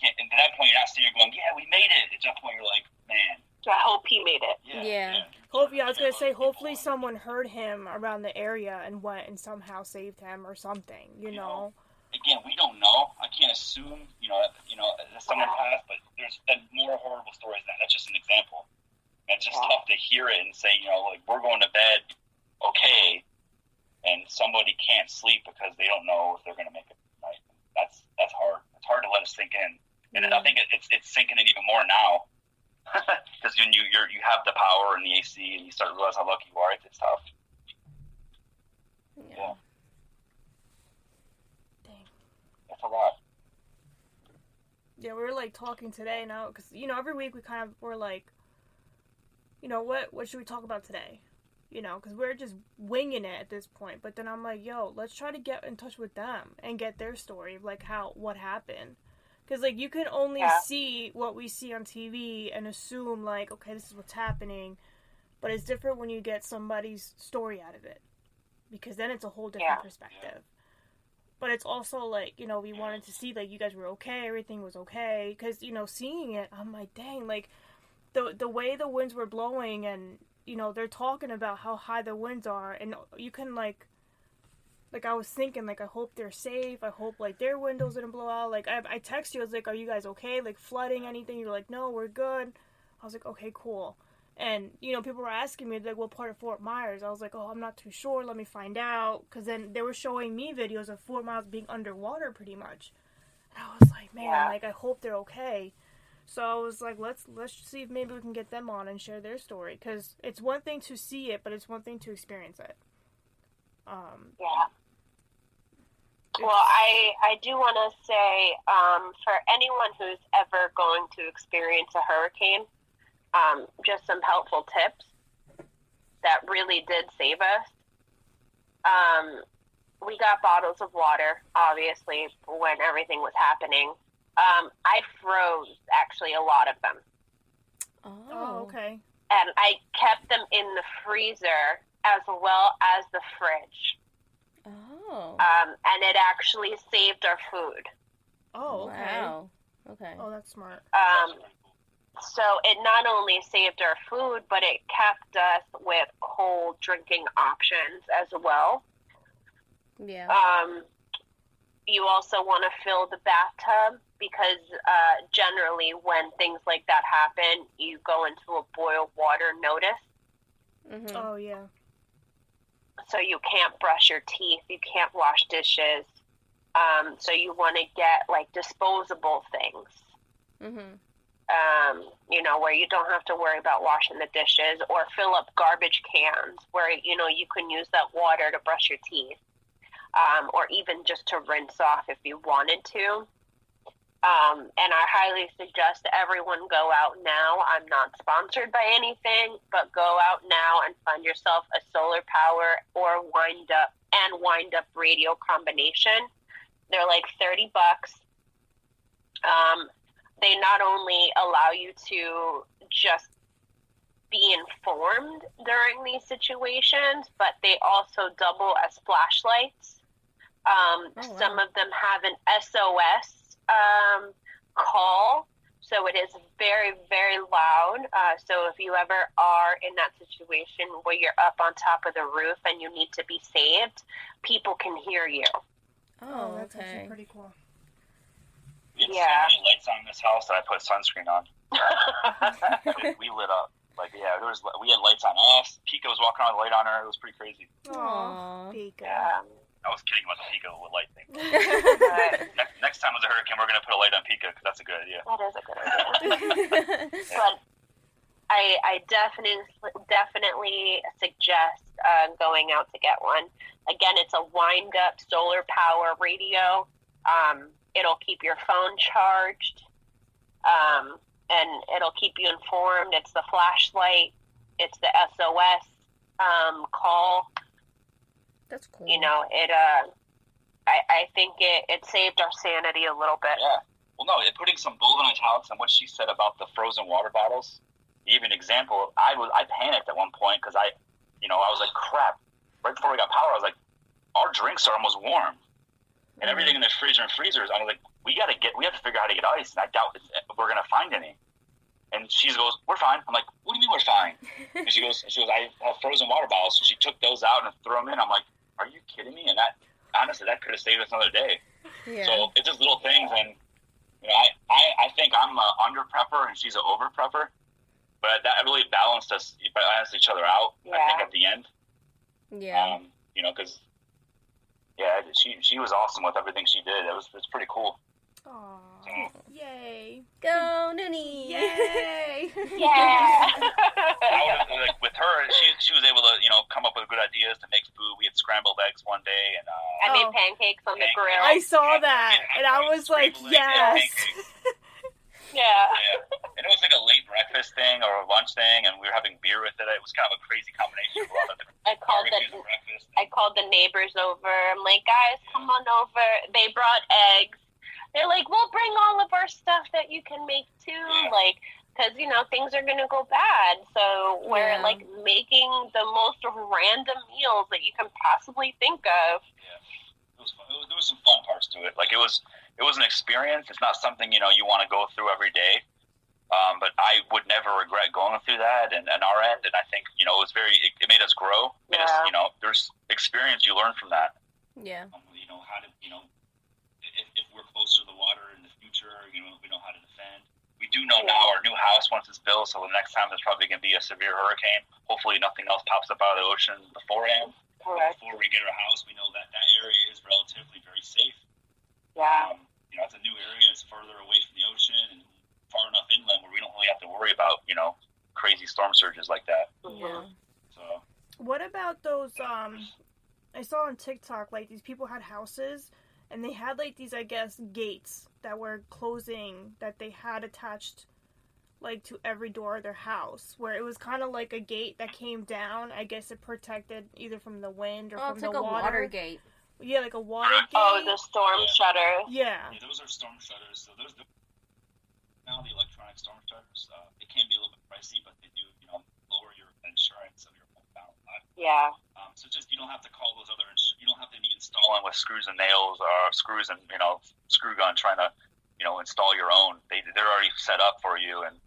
can't, and at that point, you're not sitting here going, yeah, we made it. At that point, you're like, man. So I hope he made it. Yeah. I was gonna say, hopefully someone heard him around the area and went and somehow saved him or something. You know? Again, we don't know. I can't assume, someone passed, but there's been more horrible stories than that. That's just an example. And it's just tough to hear it and say, we're going to bed, okay, and somebody can't sleep because they don't know if they're going to make it tonight. That's hard. It's hard to let it sink in, and I think it's sinking in even more now because when you have the power and the AC and you start to realize how lucky you are, it's tough. Yeah. Dang. That's a lot. Yeah, we were like talking today now because every week we kind of were like, what should we talk about today? Because we're just winging it at this point. But then I'm like, yo, let's try to get in touch with them and get their story of like what happened. Because like you can only see what we see on TV and assume like, okay, this is what's happening. But it's different when you get somebody's story out of it. Because then it's a whole different perspective. But it's also like, we wanted to see like you guys were okay, everything was okay. Because, seeing it, I'm like, dang, like the way the winds were blowing and, they're talking about how high the winds are. And you can like I was thinking, like, I hope they're safe. I hope, like, their windows didn't blow out. Like, I text you, I was like, are you guys okay? Like, flooding, anything? You're like, no, we're good. I was like, okay, cool. And, people were asking me, like, what part of Fort Myers? I was like, oh, I'm not too sure. Let me find out. Because then they were showing me videos of Fort Myers being underwater pretty much. And I was like, man, like, I hope they're okay. So I was like, let's see if maybe we can get them on and share their story. Because it's one thing to see it, but it's one thing to experience it. Well, I do want to say, for anyone who's ever going to experience a hurricane, just some helpful tips that really did save us. We got bottles of water, obviously, when everything was happening. I froze, actually, a lot of them. Oh, okay. And I kept them in the freezer as well as the fridge. Oh. And it actually saved our food. Oh, okay. Wow. Okay. Oh, that's smart. So it not only saved our food, but it kept us with cold drinking options as well. Yeah. You also want to fill the bathtub because generally when things like that happen, you go into a boil water notice. Mm-hmm. Oh, yeah. So you can't brush your teeth, you can't wash dishes. So you want to get like disposable things. Mm-hmm. Where you don't have to worry about washing the dishes, or fill up garbage cans where, you can use that water to brush your teeth, or even just to rinse off if you wanted to. And I highly suggest everyone go out now. I'm not sponsored by anything, but go out now and find yourself a solar power or wind up radio combination. They're like $30. They not only allow you to just be informed during these situations, but they also double as flashlights. wow. Some of them have an SOS call, so it is very, very loud. So if you ever are in that situation where you're up on top of the roof and you need to be saved, people can hear you. Oh, That's okay. actually pretty cool. We had so many lights on in this house that I put sunscreen on. We lit up. We had lights on us. Pika was walking around with a light on her. It was pretty crazy. Aww. Pika. I was kidding about the Pika with light thing. Next time with a hurricane, we're going to put a light on Pika because that's a good idea. That is a good idea. But I definitely suggest going out to get one. Again, it's a wind-up solar power radio. It'll keep your phone charged, and it'll keep you informed. It's the flashlight. It's the SOS call. That's cool. I think it saved our sanity a little bit. Yeah. Well, no, putting some bold italics on what she said about the frozen water bottles. Even example, I panicked at one point because I was like, crap. Right before we got power, I was like, our drinks are almost warm, and everything in the freezer and freezers. I was like, we have to figure out how to get ice, and I doubt we're gonna find any. And she goes, we're fine. I'm like, what do you mean we're fine? And she goes, I have frozen water bottles. So she took those out and threw them in. I'm like, are you kidding me? And that, honestly, that could have saved us another day. Yeah. So it's just little things, and you know, I think I'm a under prepper and she's an over prepper, but that really balanced each other out. I think Yeah. at the end, Yeah. you know, because she was awesome with everything she did. It's pretty cool. Aw. So, Yay. Go Noonie! Yay. Yeah. I was, like, with her, she was able to, you know, come up with good ideas to make food. We had scrambled eggs one day, and I made Oh. pancakes on the grill. I saw that, and I was like, Scrambled eggs and yes. pancakes. Yeah. Yeah, and it was like a late breakfast thing or a lunch thing, and we were having beer with it. It was kind of a crazy combination of a lot of different I called barbecues the and breakfast. I called the neighbors over. I'm like, guys, come on over. They brought eggs. They're like, we'll bring all of our stuff that you can make too. Yeah. Like, because, you know, things are going to go bad. So we're, Yeah. like, making the most random meals that you can possibly think of. It was fun. There was some fun parts to it. Like it was an experience. It's not something, you know, you want to go through every day. But I would never regret going through that and our end. And I think, you know, it made us grow. Made us, Yeah. you know, there's experience you learn from that. Yeah. You know, how to, you know, if we're closer to the water in the future, you know, we know how to defend. We do know now our new house once it's built, so the next time there's probably going to be a severe hurricane. Hopefully nothing else pops up out of the ocean beforehand. Correct. Before we get our house, we know that area is relatively very safe. Yeah. You know, it's a new area. It's further away from the ocean and far enough inland where we don't really have to worry about, you know, crazy storm surges like that. Yeah. So, What about those, I saw on TikTok, like, these people had houses, and they had, like, these, I guess, gates that were closing, that they had attached, like, to every door of their house, where it was kind of like a gate that came down. I guess it protected either from the wind or Oh, from it's the like a water. water gate. Yeah, like a water gate. Oh, the storm shutter. Yeah. yeah, those are storm shutters. So those now the electronic storm shutters, they can be a little bit pricey, but they do, you know, lower your insurance of your home down a lot. Yeah. So just you don't have to call those other. You don't have to be installing with screws and nails or screws and, you know, screw gun trying to, you know, install your own. They're already set up for you, and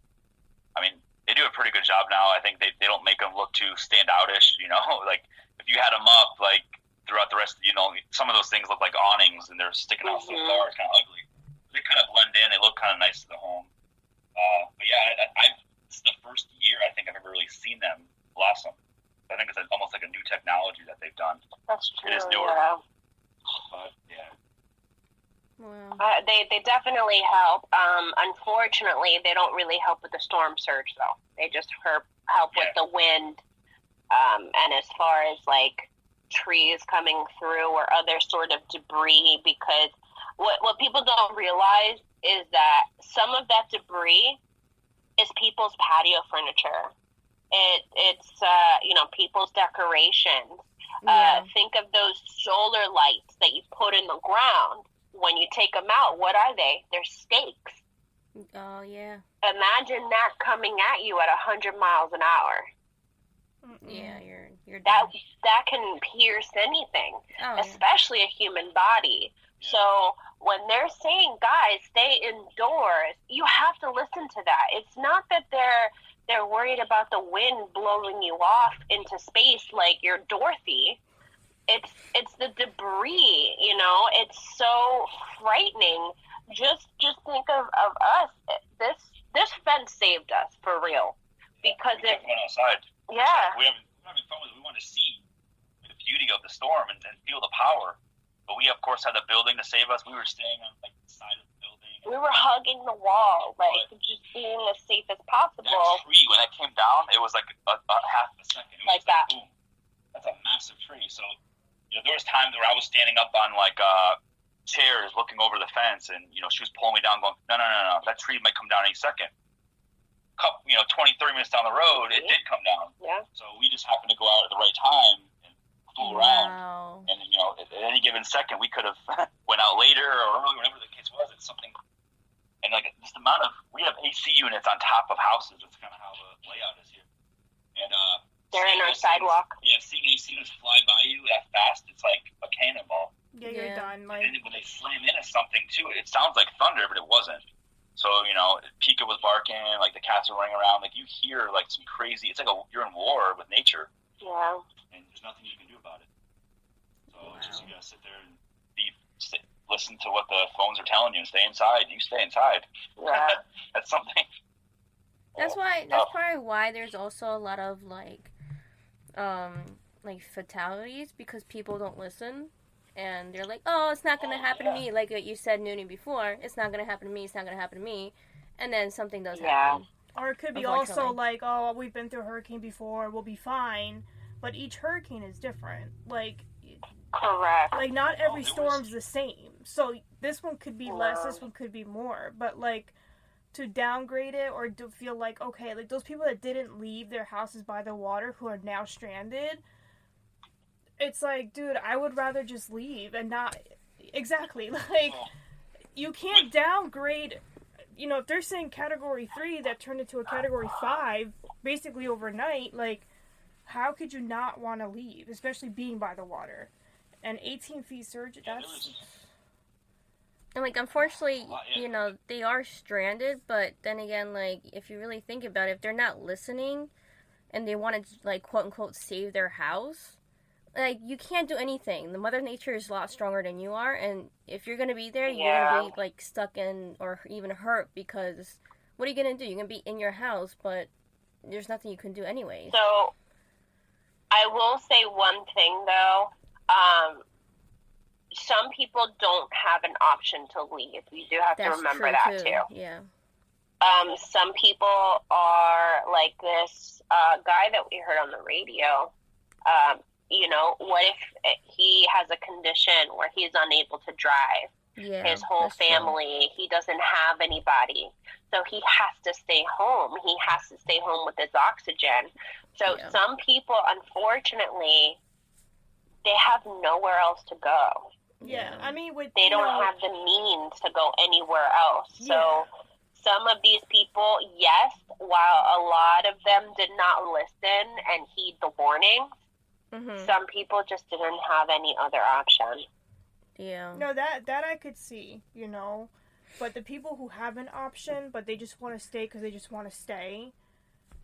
I mean they do a pretty good job now. I think they don't make them look too standoutish. You know, like if you had them up like throughout the rest, you know, some of those things look like awnings and they're sticking out so far. It's kind of ugly. They kind of blend in. They look kind of nice to the home. But yeah, it's the first year I think I've ever really seen them blossom. I think it's almost like a new technology that they've done. That's true. It is newer. Yeah. But yeah, Wow. They definitely help. Unfortunately, they don't really help with the storm surge, though. They just help with the wind. And as far as like trees coming through or other sort of debris, because what people don't realize is that some of that debris is people's patio furniture. It's you know, people's decorations. Yeah. Think of those solar lights that you put in the ground. When you take them out, what are they? They're stakes. Oh yeah. Imagine that coming at you at 100 miles an hour. Yeah. You're That done. that can pierce anything, Oh, yeah. especially a human body. So when they're saying, guys, stay indoors, you have to listen to that. It's not that they're worried about the wind blowing you off into space like you're Dorothy. It's the debris, you know. It's so frightening. Just think of us. This fence saved us for real, because we kept going outside. yeah. We're having fun with it. We want to see the beauty of the storm and feel the power. But we, of course, had the building to save us. We were staying on like the side of the building. We were hugging the wall, like just being as safe as possible. That tree, when that came down, it was like a half a second. It was Like that. Boom. That's a massive tree. So, you know, there was times where I was standing up on like chairs looking over the fence, and, you know, she was pulling me down going, no, that tree might come down any second. 20, 30 minutes down the road, it did come down. Yeah. So we just happened to go out at the right time and fool around. Wow. And, you know, at any given second, we could have went out later or early, whatever the case was. It's something, and like just the amount of, we have AC units on top of houses. That's kind of how the layout is here. And They're in our AC sidewalk. Yeah, seeing AC units fly by you that fast, it's like a cannonball. Yeah, you're Yeah. done. And Like, then when they slam into something too, it sounds like thunder, but it wasn't. So, you know, Pika was barking, like the cats were running around, like you hear like some crazy, it's like you're in war with nature, Yeah. and there's nothing you can do about it. So it's just, Wow. you gotta sit there and listen to what the phones are telling you and stay inside. You stay inside. Yeah. That's something. That's why. That's probably why there's also a lot of like fatalities, because people don't listen, and they're like, "Oh, it's not gonna happen to me." Like what you said, Noonie, before, it's not gonna happen to me. It's not gonna happen to me, and then something does happen. Or it could be also like, "Oh, we've been through a hurricane before. We'll be fine." But each hurricane is different. Like, correct. Like, not every storm's the same. So this one could be less. This one could be more. But like, to downgrade it or to feel like, okay, like those people that didn't leave their houses by the water who are now stranded, it's like, dude, I would rather just leave and not. Exactly. Like, you can't downgrade. You know, if they're saying category 3 that turned into a category 5 basically overnight, like, how could you not want to leave, especially being by the water? And 18 feet surge, that's... And, like, unfortunately, you know, they are stranded, but then again, like, if you really think about it, if they're not listening and they want to, like, quote-unquote, save their house, like, you can't do anything. The Mother Nature is a lot stronger than you are, and if you're going to be there, you're going to be, like, stuck in or even hurt, because what are you going to do? You're going to be in your house, but there's nothing you can do anyway. So, I will say one thing, though. Some people don't have an option to leave. You do have to remember that, too. Yeah. Some people are like this guy that we heard on the radio. You know, what if he has a condition where he's unable to drive? Yeah, his whole family, he doesn't have anybody. So he has to stay home. He has to stay home with his oxygen. So some people, unfortunately, they have nowhere else to go. Yeah, I mean, they don't have the means to go anywhere else. So some of these people, yes, while a lot of them did not listen and heed the warnings, some people just didn't have any other option. Yeah. No, that I could see, you know. But the people who have an option, but they just want to stay because they just want to stay,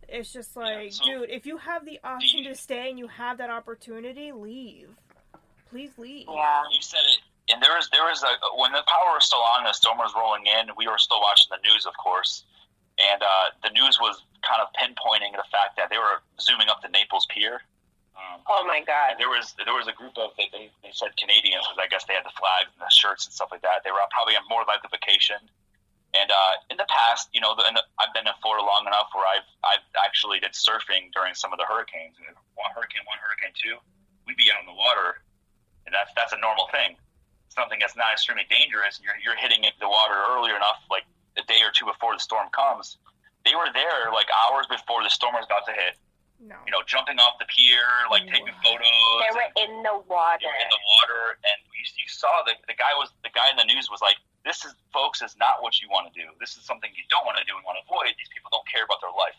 it's just like, dude, if you have the option to stay and you have that opportunity, leave. Please leave. Yeah. You said it. And there was when the power was still on, the storm was rolling in, we were still watching the news, of course. And the news was kind of pinpointing the fact that they were zooming up to Naples Pier. Oh my God! There was a group of they said Canadians, because I guess they had the flags and the shirts and stuff like that. They were probably on more like a vacation. And in the past, you know, I've been in Florida long enough where I've actually did surfing during some of the hurricanes. One hurricane, two, we'd be out in the water, and that's a normal thing. Something that's not extremely dangerous, and you're hitting the water earlier enough, like a day or two before the storm comes. They were there like hours before the storm was about to hit. No. You know, jumping off the pier, like taking photos. They were in the water. They were in the water, and you saw the guy in the news was like, "This is, folks, is not what you want to do. This is something you don't want to do and want to avoid. These people don't care about their life."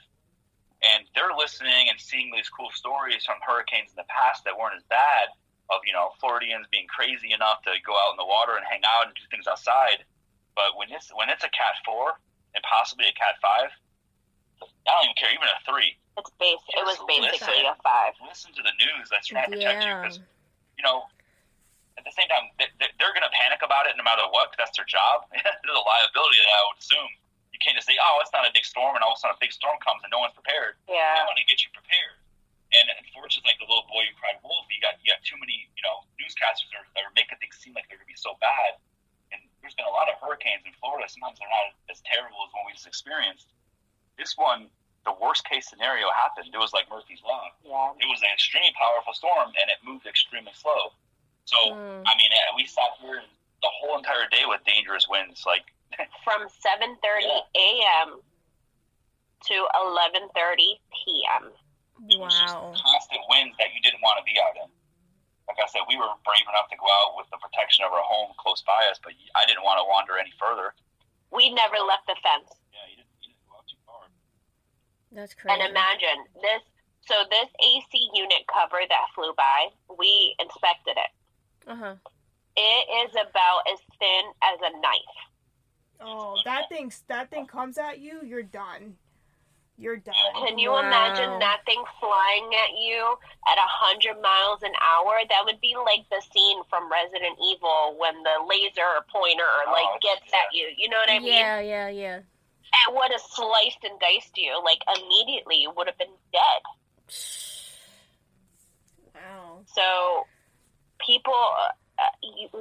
And they're listening and seeing these cool stories from hurricanes in the past that weren't as bad, of, you know, Floridians being crazy enough to go out in the water and hang out and do things outside. But when it's a Cat 4 and possibly a Cat 5, I don't even care, even a 3. It was basically a 5. Listen to the news that's trying to protect you, because, you know, at the same time, they're going to panic about it no matter what, because that's their job. There's a liability that I would assume. You can't just say, oh, it's not a big storm, and all of a sudden a big storm comes and no one's prepared. Yeah. They want to get you prepared. And unfortunately, like the little boy who cried wolf, you got too many, you know, newscasters that are making things seem like they're going to be so bad. And there's been a lot of hurricanes in Florida. Sometimes they're not as terrible as one we just experienced. This one, the worst case scenario happened. It was like Murphy's Law. Yeah. It was an extremely powerful storm, and it moved extremely slow. So, I mean, we sat here the whole entire day with dangerous winds. Like from 7:30 a.m. to 11:30 p.m. It was just constant winds that you didn't want to be out in. Like I said, we were brave enough to go out with the protection of our home close by us, but I didn't want to wander any further. We never left the fence. Yeah, you didn't go out too far. That's crazy. And imagine this. So this AC unit cover that flew by, we inspected it. It is about as thin as a knife. Oh, that thing comes at you, you're done. you're dead. Can you Wow. imagine that thing flying at you at 100 miles an hour? That would be like the scene from Resident Evil when the laser pointer gets at you. You know what I mean? Yeah. And would have sliced and diced you. Like, immediately, you would have been dead. Wow. So, people,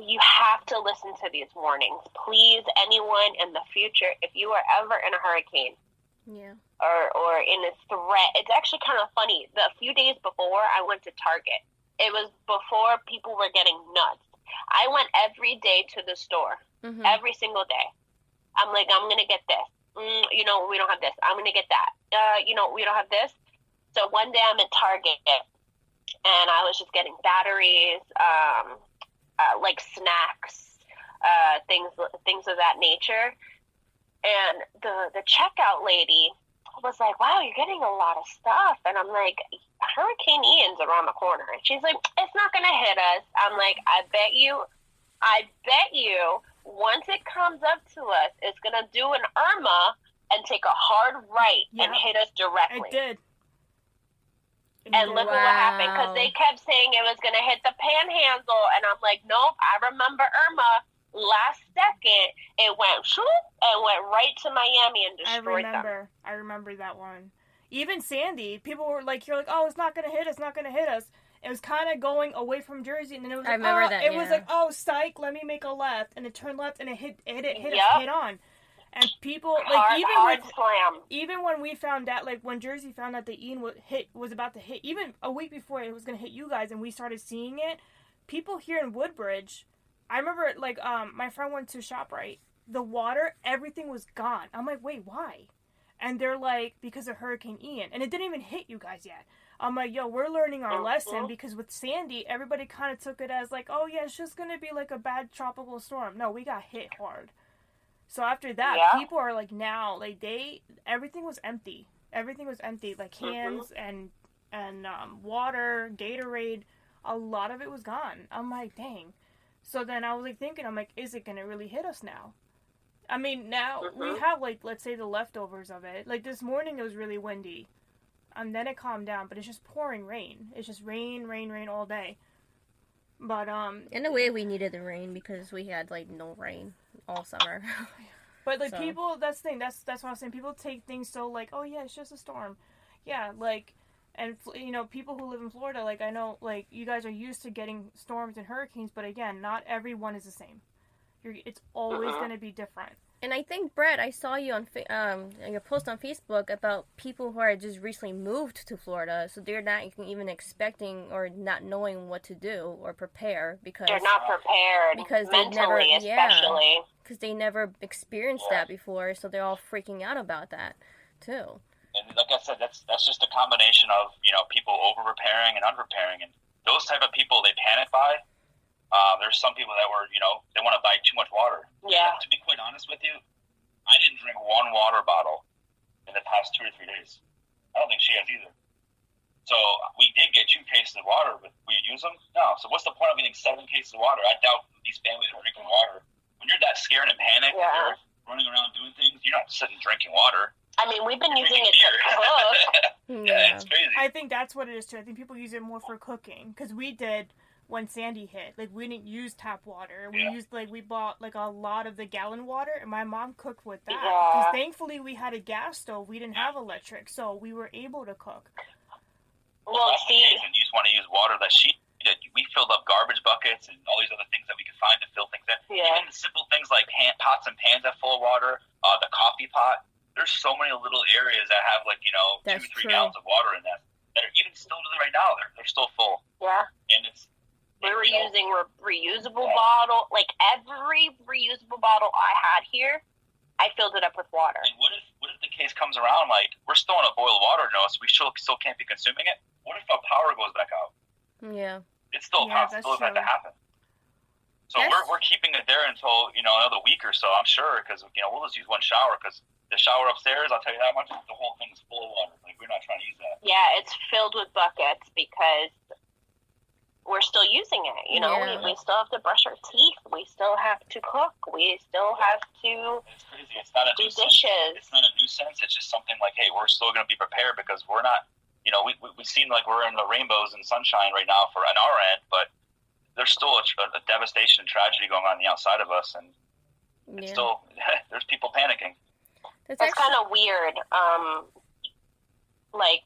you have to listen to these warnings. Please, anyone in the future, if you are ever in a hurricane, Yeah. or in a threat. It's actually kind of funny. The few days before, I went to Target. It was before people were getting nuts. I went every day to the store, Mm-hmm. every single day. I'm like, I'm going to get this. We don't have this. I'm going to get that. We don't have this. So one day I'm at Target, and I was just getting batteries, like snacks, things of that nature. And the checkout lady was like, wow, you're getting a lot of stuff. And I'm like, Hurricane Ian's around the corner. And she's like, it's not going to hit us. I'm like, I bet you, once it comes up to us, it's going to do an Irma and take a hard right and hit us directly. It did. And look at what happened. Because they kept saying it was going to hit the Panhandle. And I'm like, nope, I remember Irma. Last second, it went shoop and went right to Miami and destroyed them. I remember that one. Even Sandy, people were like, "You're like, oh, it's not gonna hit us, not gonna hit us." It was kind of going away from Jersey, and then it was like, it was like, "Oh, psych, let me make a left," and it turned left, and it hit on. And people hard slam. Even when we found out, like when Jersey found out that Ian was about to hit, even a week before it was gonna hit you guys, and we started seeing it, people here in Woodbridge. I remember, like, my friend went to ShopRite. The water, everything was gone. I'm like, wait, why? And they're like, because of Hurricane Ian. And it didn't even hit you guys yet. I'm like, yo, we're learning our lesson, because with Sandy, everybody kind of took it as like, oh, yeah, it's just going to be like a bad tropical storm. No, we got hit hard. So after that, people are like, now, like, everything was empty. Everything was empty. Like, cans and water, Gatorade, a lot of it was gone. I'm like, dang. So then I was like thinking, I'm like, is it going to really hit us now? I mean, now we have, like, let's say the leftovers of it. Like this morning it was really windy. And then it calmed down, but it's just pouring rain. It's just rain all day. But, in a way we needed the rain because we had, like, no rain all summer. But, like, people, that's the thing. That's what I was saying. People take things so, like, oh, yeah, it's just a storm. Yeah, like... And, people who live in Florida, like, I know, like, you guys are used to getting storms and hurricanes, but again, not everyone is the same. It's always going to be different. And I think, Brett, I saw you on your post on Facebook about people who are just recently moved to Florida, so they're not even expecting or not knowing what to do or prepare because... They're not prepared, because mentally, especially. Because they never experienced that before, so they're all freaking out about that, too. And like I said, that's just a combination of, people over-preparing and under-preparing. And those type of people, they panic buy. There's some people that were, they want to buy too much water. Yeah. And to be quite honest with you, I didn't drink one water bottle in the past 2 or 3 days. I don't think she has either. So we did get 2 cases of water, but we use them? No. So what's the point of getting 7 cases of water? I doubt these families are drinking water. When you're that scared and panicked, and you're running around doing things, you're not sitting drinking water. I mean, we've been using it to cook. Yeah, it's crazy. I think that's what it is, too. I think people use it more for cooking. Because we did when Sandy hit. Like, we didn't use tap water. We used, like, we bought, like, a lot of the gallon water, and my mom cooked with that. Because thankfully we had a gas stove. We didn't have electric, so we were able to cook. Well, see... And you just want to use water that she did. We filled up garbage buckets and all these other things that we could find to fill things in. Yeah. Even the simple things like pots and pans that full of water, the coffee pot. There's so many little areas that have, like, 2 or 3 gallons of water in them that are even still right now. They're still full. Yeah. And we were using reusable bottle. Like, every reusable bottle I had here, I filled it up with water. And what if the case comes around, like, we're still in a boiled water so we still can't be consuming it? What if our power goes back out? Yeah. It's still a possibility that to happen. So we're keeping it there until, another week or so, I'm sure, because, we'll just use one shower, because the shower upstairs, I'll tell you that much, the whole thing is full of water. Like, we're not trying to use that. Yeah, it's filled with buckets because we're still using it. We still have to brush our teeth. We still have to cook. We still have to It's crazy. It's not a do dishes. It's not a nuisance. It's just something like, hey, we're still going to be prepared because we're not, we seem like we're in the rainbows and sunshine right now on our end, but there's still a devastation and tragedy going on the outside of us, and it's still there's people panicking. That's kind of weird. Like,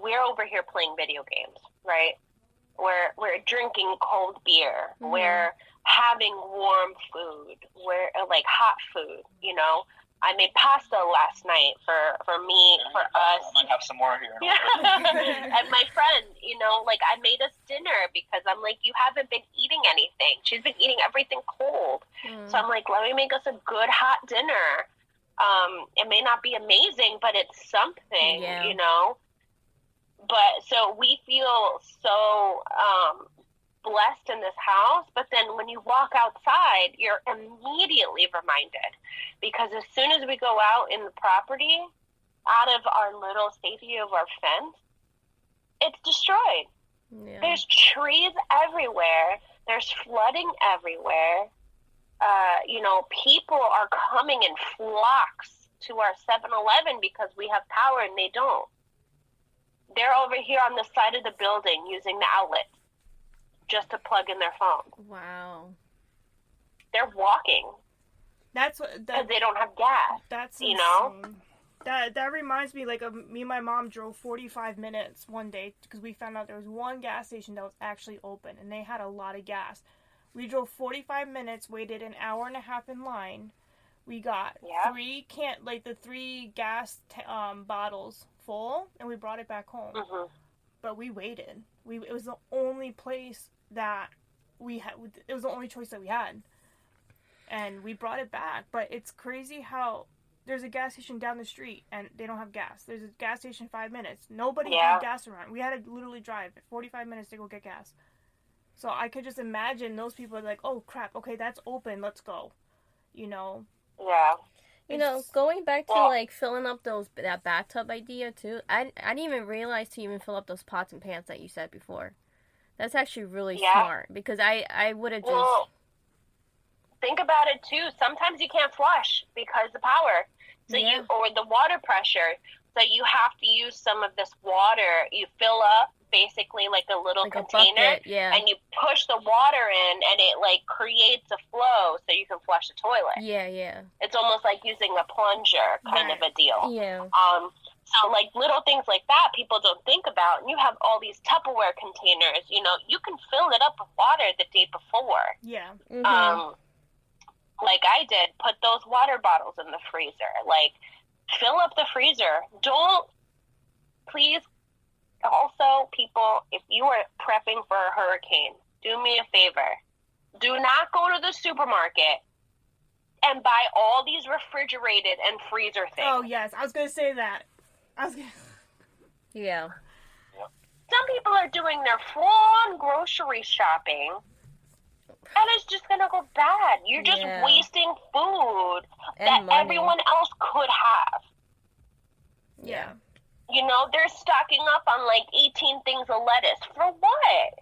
we're over here playing video games, right? We're drinking cold beer. Mm-hmm. We're having warm food. We're like hot food. I made pasta last night for me, for us. I might have some more here. And my friend, like, I made us dinner because I'm like, you haven't been eating anything. She's been eating everything cold. So I'm like, let me make us a good hot dinner. It may not be amazing, but it's something, But so we feel so blessed in this house, but then when you walk outside, you're immediately reminded, because as soon as we go out in the property, out of our little safety of our fence, it's destroyed. Yeah. There's trees everywhere. There's flooding everywhere. People are coming in flocks to our 7-Eleven because we have power and they don't. They're over here on the side of the building using the outlet just to plug in their phone. Wow. They're walking. That's what because they don't have gas. That's insane. That reminds me, like, of me and my mom drove 45 minutes one day because we found out there was one gas station that was actually open and they had a lot of gas. We drove 45 minutes, waited an hour and a half in line. We got three gas bottles full, and we brought it back home. Mm-hmm. But we waited. It was the only place that we had. It was the only choice that we had, and we brought it back. But it's crazy how there's a gas station down the street and they don't have gas. There's a gas station 5 minutes. Nobody had gas around. We had to literally drive 45 minutes to go get gas. So I could just imagine those people are like, oh crap, okay, that's open, let's go. Yeah. Going back to like filling up that bathtub idea too. I didn't even realize to even fill up those pots and pans that you said before. That's actually really smart, because I would have just. Well, think about it too. Sometimes you can't flush because the power, or the water pressure. So you have to use some of this water. You fill up basically like a little container, and you push the water in, and it like creates a flow so you can flush the toilet. Yeah. It's almost like using a plunger kind of a deal. Yeah. So like little things like that people don't think about. And you have all these Tupperware containers. You can fill it up with water the day before. Yeah. Mm-hmm. Like I did, put those water bottles in the freezer. Like, fill up the freezer. Don't, please. Also, people, if you are prepping for a hurricane, do me a favor. Do not go to the supermarket and buy all these refrigerated and freezer things. Oh, yes. I was going to say that. Yeah. Some people are doing their full-on grocery shopping, and it's just going to go bad. You're just wasting food that money. Everyone else could have. Yeah. They're stocking up on like 18 things of lettuce. For what?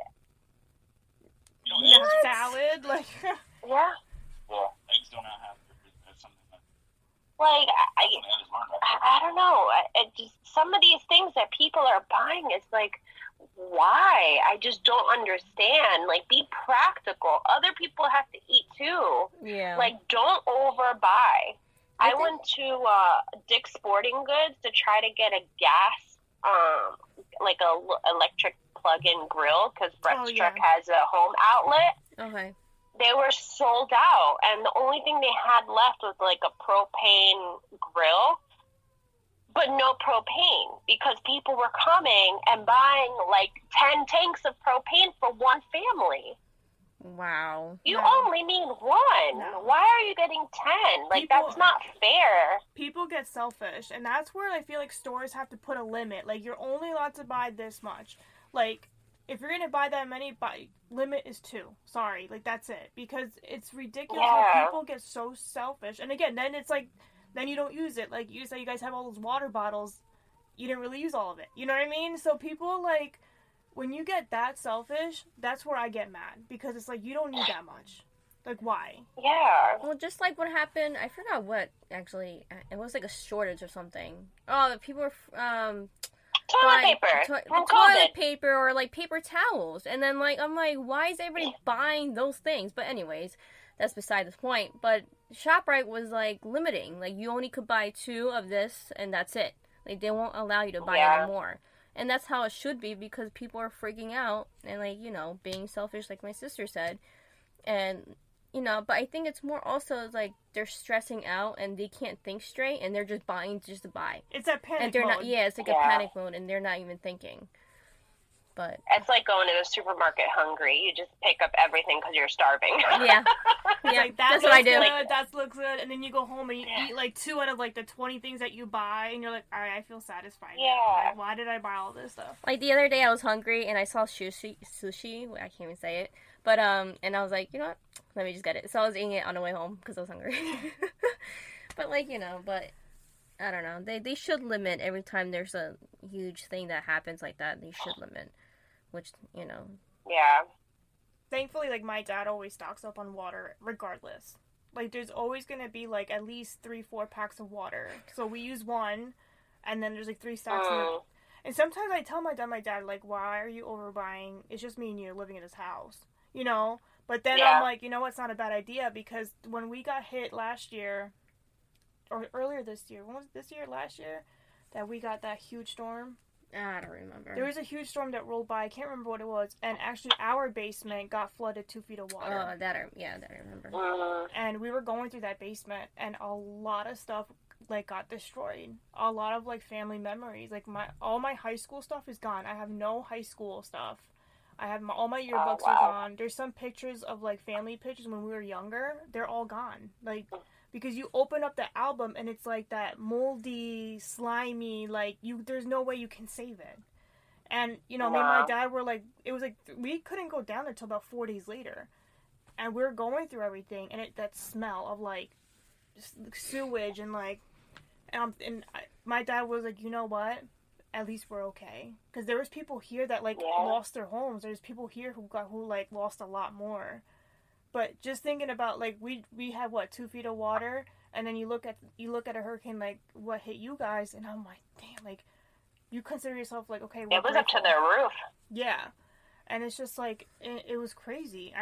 Salad? Like, yeah. Well, eggs don't have to. That's something that. Like, I don't know. It just, some of these things that people are buying is like, why? I just don't understand. Like, be practical. Other people have to eat too. Yeah. Like, don't overbuy. I went to Dick's Sporting Goods to try to get a gas, like a electric plug-in grill, because Brett's truck has a home outlet. Okay. They were sold out, and the only thing they had left was like a propane grill, but no propane, because people were coming and buying like 10 tanks of propane for one family. Wow. You only need one. No. Why are you getting 10? Like, that's not fair. People get selfish, and that's where I feel like stores have to put a limit. Like, you're only allowed to buy this much. Like, if you're going to buy that many, limit is 2. Sorry. Like, that's it. Because it's ridiculous how people get so selfish. And again, then it's like, then you don't use it. Like, you say you guys have all those water bottles. You didn't really use all of it. You know what I mean? So people, like, when you get that selfish, that's where I get mad. Because it's like, you don't need that much. Like, why? Yeah. Well, just like what happened, I forgot what, actually. It was like a shortage or something. Oh, the people were, Toilet buying paper. From toilet COVID. paper or, like, paper towels. And then, like, I'm like, why is everybody buying those things? But anyways, that's beside the point. But ShopRite was, like, limiting. Like, you only could buy 2 of this, and that's it. Like, they won't allow you to buy any more. And that's how it should be, because people are freaking out and, like, you know, being selfish, like my sister said. And, you know, but I think it's more also like they're stressing out and they can't think straight and they're just buying just to buy. It's that panic And they're mode. not, yeah, it's like a panic mode and they're not even thinking. But It's like going to the supermarket hungry. You just pick up everything because you're starving. yeah, It's yeah, like, that that's what I looks do. good, that looks good, and then you go home and you eat like 2 out of like the 20 things that you buy, and you're like, all right, I feel satisfied. now. Yeah. Like, why did I buy all this stuff? Like the other day I was hungry and I saw sushi, I can't even say it. But, and I was like, you know what, let me just get it. So I was eating it on the way home because I was hungry. But, like, you know, but I don't know. They should limit every time there's a huge thing that happens like that. They should limit. Which, you know. Yeah. Thankfully, like, my dad always stocks up on water regardless. Like, there's always gonna be like at least 3-4 packs of water. So we use 1, and then there's like 3 stocks. And sometimes I tell my dad, like, why are you overbuying? It's just me and you living in this house, you know? But then I'm like, you know what's not a bad idea, because when we got hit last year, or earlier this year, when was it, this year, last year, that we got that huge storm? I don't remember. There was a huge storm that rolled by. I can't remember what it was. And actually, our basement got flooded 2 feet of water. Oh, that I remember. And we were going through that basement, and a lot of stuff, like, got destroyed. A lot of, like, family memories. Like, all my high school stuff is gone. I have no high school stuff. I have all my yearbooks are gone. There's some pictures of, like, family pictures when we were younger. They're all gone. Like, because you open up the album and it's like that moldy, slimy, like, there's no way you can save it. And, you know, me and my dad were like, it was like, we couldn't go down there until about 4 days later. And we were going through everything, and that smell of, like, just sewage and, like, my dad was like, you know what? At least we're okay. Because there was people here that, like, lost their homes. There's people here who lost a lot more. But just thinking about, like, we had, 2 feet of water, and then you look at a hurricane, like, what hit you guys, and I'm like, damn, like, you consider yourself, like, okay, It was up to their roof. Yeah. And it's just, like, it was crazy.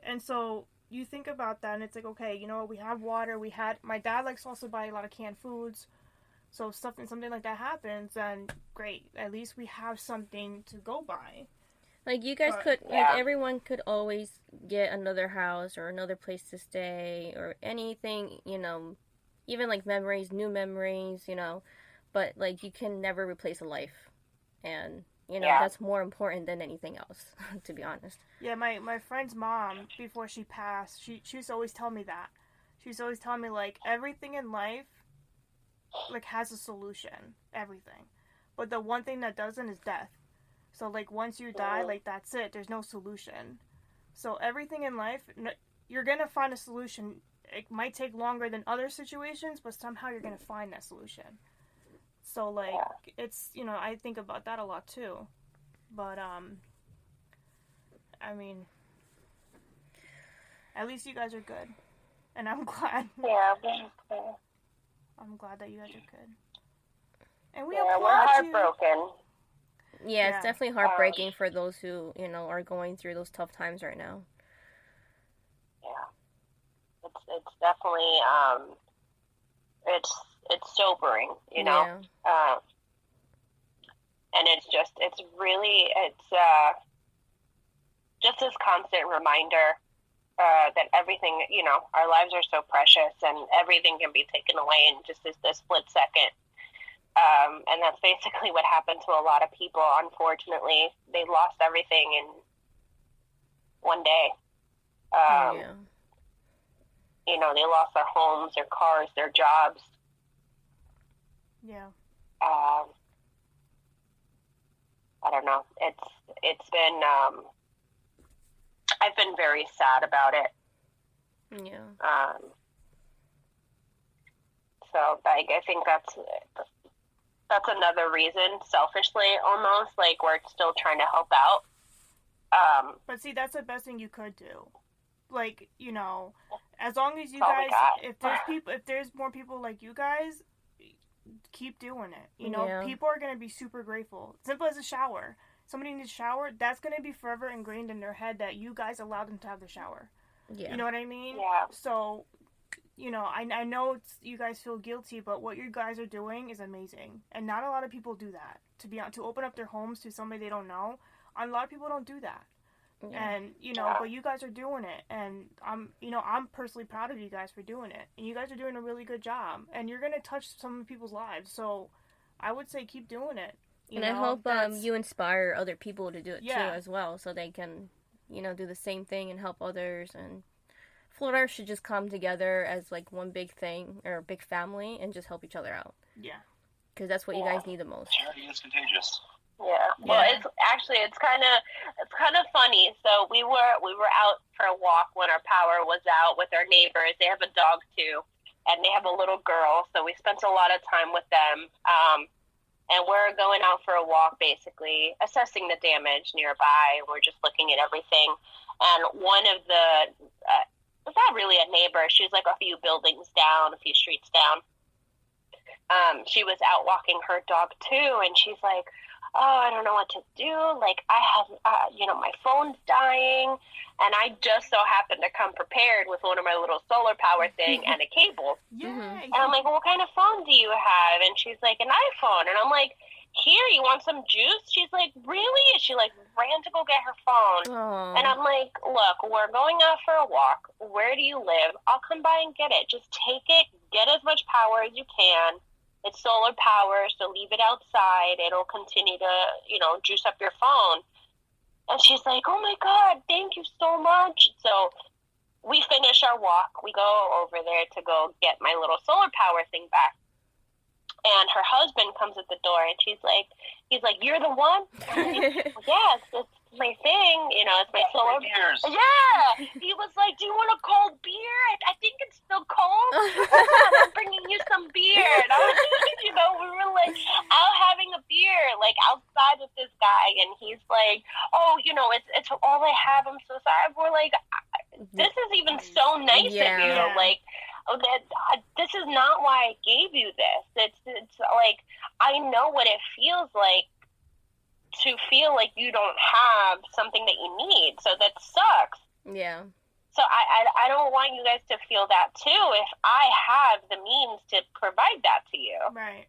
And so you think about that, and it's like, okay, you know, we have water, my dad likes to also buy a lot of canned foods, so if something like that happens, then great, at least we have something to go by. Like, you guys could, like, everyone could always get another house or another place to stay or anything, you know, even, like, new memories, you know, but, like, you can never replace a life. And, you know, that's more important than anything else, to be honest. Yeah, my friend's mom, before she passed, she used to always tell me that. She used to always tell me, like, everything in life, like, has a solution. Everything. But the one thing that doesn't is death. So, like, once you die, like, that's it. There's no solution. So, everything in life, you're going to find a solution. It might take longer than other situations, but somehow you're going to find that solution. So, like, it's, you know, I think about that a lot, too. But, I mean, at least you guys are good. And I'm glad. Yeah. I'm glad that you guys are good. And we're heartbroken. Yeah, it's definitely heartbreaking for those who, you know, are going through those tough times right now. Yeah. It's definitely, it's sobering, you know? Yeah. And it's just this constant reminder that everything, you know, our lives are so precious and everything can be taken away in just this split second. And that's basically what happened to a lot of people. Unfortunately, they lost everything in one day. You know, they lost their homes, their cars, their jobs. Yeah. I don't know. It's been. I've been very sad about it. Yeah. So I think that's another reason, selfishly almost, like, we're still trying to help out. But see, that's the best thing you could do. like, you know, as long as you That's all we guys, got. if there's more people like you guys, keep doing it. You know, Yeah. people are gonna be super grateful. Simple as a shower. Somebody needs a shower. That's gonna be forever ingrained in their head that you guys allowed them to have the shower. Yeah. You know what I mean? Yeah. So, you know, I know you guys feel guilty, but what you guys are doing is amazing, and not a lot of people do that. To open up their homes to somebody they don't know, a lot of people don't do that. Yeah. And you know, but you guys are doing it, and I'm personally proud of you guys for doing it, and you guys are doing a really good job, and you're gonna touch some people's lives. So, I would say keep doing it. And I hope you inspire other people to do it too Yeah. as well, so they can, you know, do the same thing and help others. And Florida should just come together as like one big thing or a big family and just help each other out, Yeah. because that's what you guys need the most. Charity is contagious. Yeah. Well, Yeah. it's kind of funny. So we were out for a walk when our power was out with our neighbors. They have a dog too, and they have a little girl. So we spent a lot of time with them. And we're going out for a walk, basically assessing the damage nearby. We're just looking at everything. And one of the, it's not really a neighbor. She was like a few buildings down, a few streets down. She was out walking her dog too, and she's like, oh, I don't know what to do. Like, I have, my phone's dying, and I just so happened to come prepared with one of my little solar power thing and a cable. Yay. And I'm like, well, what kind of phone do you have? And she's like, an iPhone. And I'm like, here, you want some juice? She's like, really? And she like ran to go get her phone. Aww. And I'm like, look, we're going out for a walk. Where do you live? I'll come by and get it. Just take it, get as much power as you can. It's solar power, so leave it outside. It'll continue to, juice up your phone. And she's like, oh my God, thank you so much. So we finish our walk. We go over there to go get my little solar power thing back. And her husband comes at the door, and he's like, you're the one? Yes, it's my thing, it's my solar. Beers. Yeah. He was like, do you want a cold beer? I think it's still cold. I'm bringing you some beer. And I was, we were like out having a beer, like outside with this guy, and he's like, oh, it's all I have. I'm so sorry. We're like, this is even so nice of you. Yeah. Like, this is not why I gave you this. It's like, I know what it feels like to feel like you don't have something that you need. So that sucks. Yeah. So I don't want you guys to feel that too if I have the means to provide that to you. Right.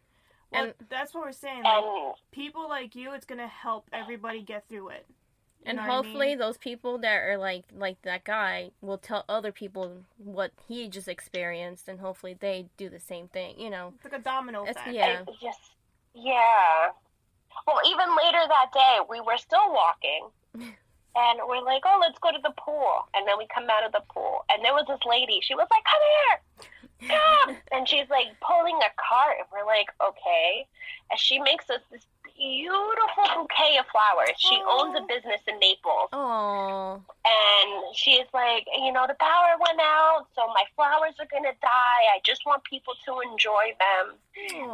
Well, And- that's what we're saying. Like, And people like you, it's gonna help everybody get through it. You And know what I hopefully mean? those people that are like that guy will tell other people what he just experienced, and hopefully they do the same thing, It's like a domino It's- effect. yeah. I just, yeah. Well, even later that day, we were still walking. And we're like, oh, let's go to the pool. And then we come out of the pool. And there was this lady. She was like, come here. Come. And she's like pulling a cart. And we're like, okay. And she makes us this beautiful bouquet of flowers. She owns a business in Naples. Oh, And she's like, the power went out, so my flowers are going to die. I just want people to enjoy them.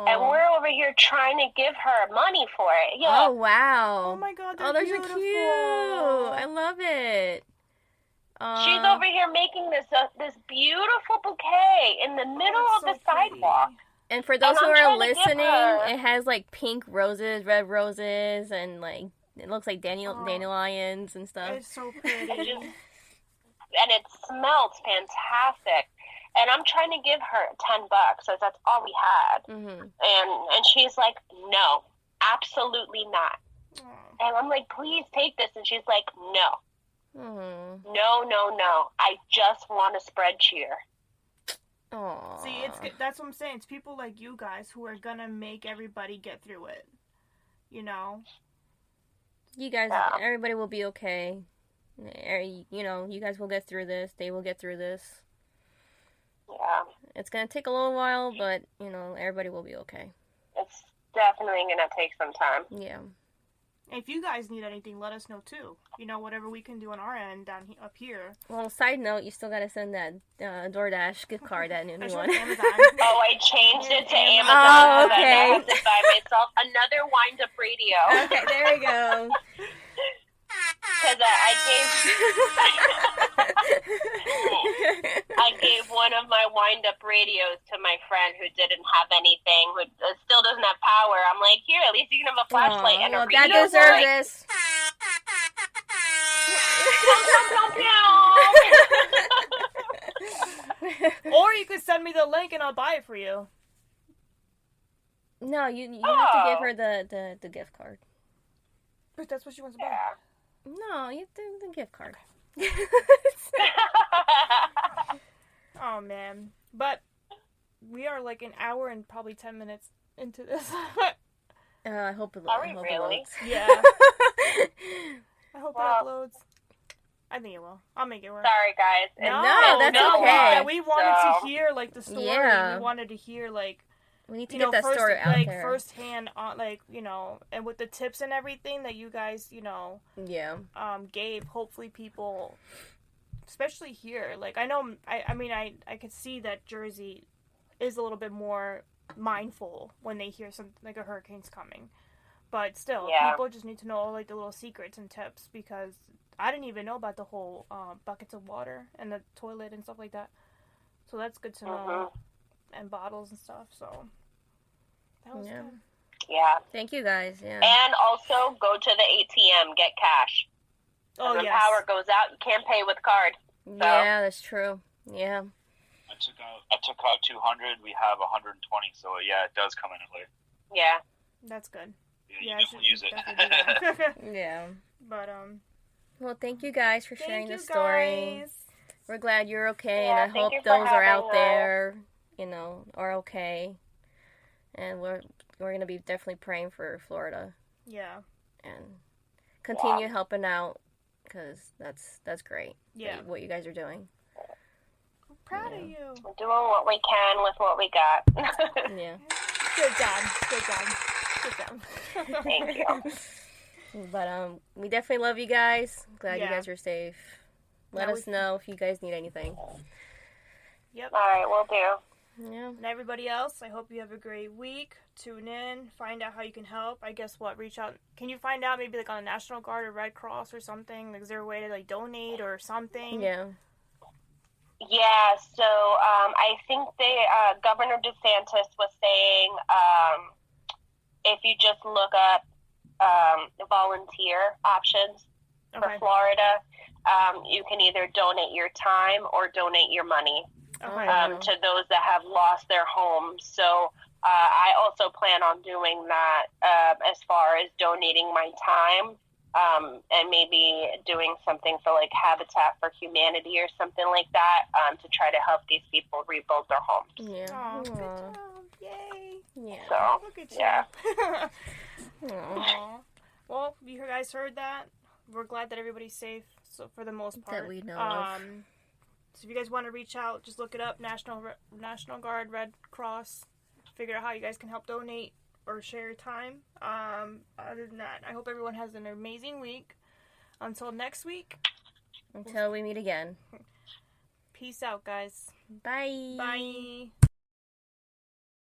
And we're over here trying to give her money for it. Yeah. oh wow. Oh my God, Oh, they're those are beautiful. cute. I love it. She's over here making this beautiful bouquet in the middle Oh, of it's the so pretty. sidewalk. And for those And who I'm are trying to give listening, her- it has like pink roses, red roses, and like it looks like dandelions and stuff. It's so It pretty. just, and it smells fantastic. And I'm trying to give her $10, so that's all we had. Mm-hmm. And she's like, no, absolutely not. Aw. And I'm like, please take this. And she's like, no, Mm-hmm. no. I just want to spread cheer. Aww. See, that's what I'm saying. It's people like you guys who are gonna make everybody get through it. You guys, Yeah. everybody will be okay. You guys will get through this. They will get through this. Yeah, It's gonna take a little while, but everybody will be okay. it's definitely going to take some time. Yeah. And if you guys need anything, let us know too. Whatever we can do on our end up here. Well, side note, you still gotta send that DoorDash gift card, that new I one. showed Amazon. Oh, I changed it to Amazon. Oh, so that I okay. have to buy myself another Wind Up Radio. Okay, there we go. Because I gave... I gave one of my wind-up radios to my friend who didn't have anything, who still doesn't have power. I'm like, here, at least you can have a flashlight and a well, radio. that deserves this. Or you could send me the link and I'll buy it for you. No, you have to give her the gift card. But that's what she wants to buy. Yeah. No, you have the gift card. Oh, man. But we are like an hour and probably 10 minutes into this. I hope it Are we I hope really? It Yeah. I hope it uploads. I think it will. I'll make it work. Sorry, guys. No, that's okay. We wanted to hear like the story. Yeah. We wanted to hear like we need to get that story out like there. firsthand on like and with the tips and everything that you guys Yeah. gave. Hopefully people, especially here, like I know I could see that Jersey is a little bit more mindful when they hear something like a hurricane's coming, but still people just need to know all like the little secrets and tips, because I didn't even know about the whole buckets of water and the toilet and stuff like that, so that's good to know. And bottles and stuff, so that was good. Yeah. Thank you guys. Yeah. And also go to the ATM, get cash. Oh, when yes. power goes out, you can't pay with card. So. Yeah, that's true. Yeah. I took out 200. We have 120. So yeah, it does come in later. Yeah. That's good. Yeah, I you should don't use it. definitely do that. Yeah. But Well, thank you guys for sharing thank the you story. guys. We're glad you're okay, Yeah, and I thank hope you for those are out having us. there, are okay. And we're gonna be definitely praying for Florida Yeah. and continue helping out, because that's great. Yeah. What you guys are doing. I'm proud of you. We're doing what we can with what we got. Yeah. Good job. Good job. Good job. Thank you. But we definitely love you guys. Glad you Yeah. guys are safe. Let Yeah, us know if you guys need anything. Yep. All right, we'll do. Yeah. And everybody else, I hope you have a great week. Tune in, find out how you can help. I guess reach out. Can you find out maybe like on the National Guard or Red Cross or something? Like, is there a way to like donate or something? Yeah. Yeah, so I think Governor DeSantis was saying if you just look up volunteer options for Okay. Florida, you can either donate your time or donate your money Okay. to those that have lost their homes. So I also plan on doing that as far as donating my time and maybe doing something for like Habitat for Humanity or something like that to try to help these people rebuild their homes. Yeah. Aw, good Aw. job. Yay. Yeah. So, Look at you. yeah. Aw. Aw. Well, you guys heard that. We're glad that everybody's safe, so for the most part. That we know of. So if you guys want to reach out, just look it up, National Guard, Red Cross. Figure out how you guys can help donate or share your time. Other than that, I hope everyone has an amazing week. Until next week, Until we meet again. peace out, guys. Bye. Bye.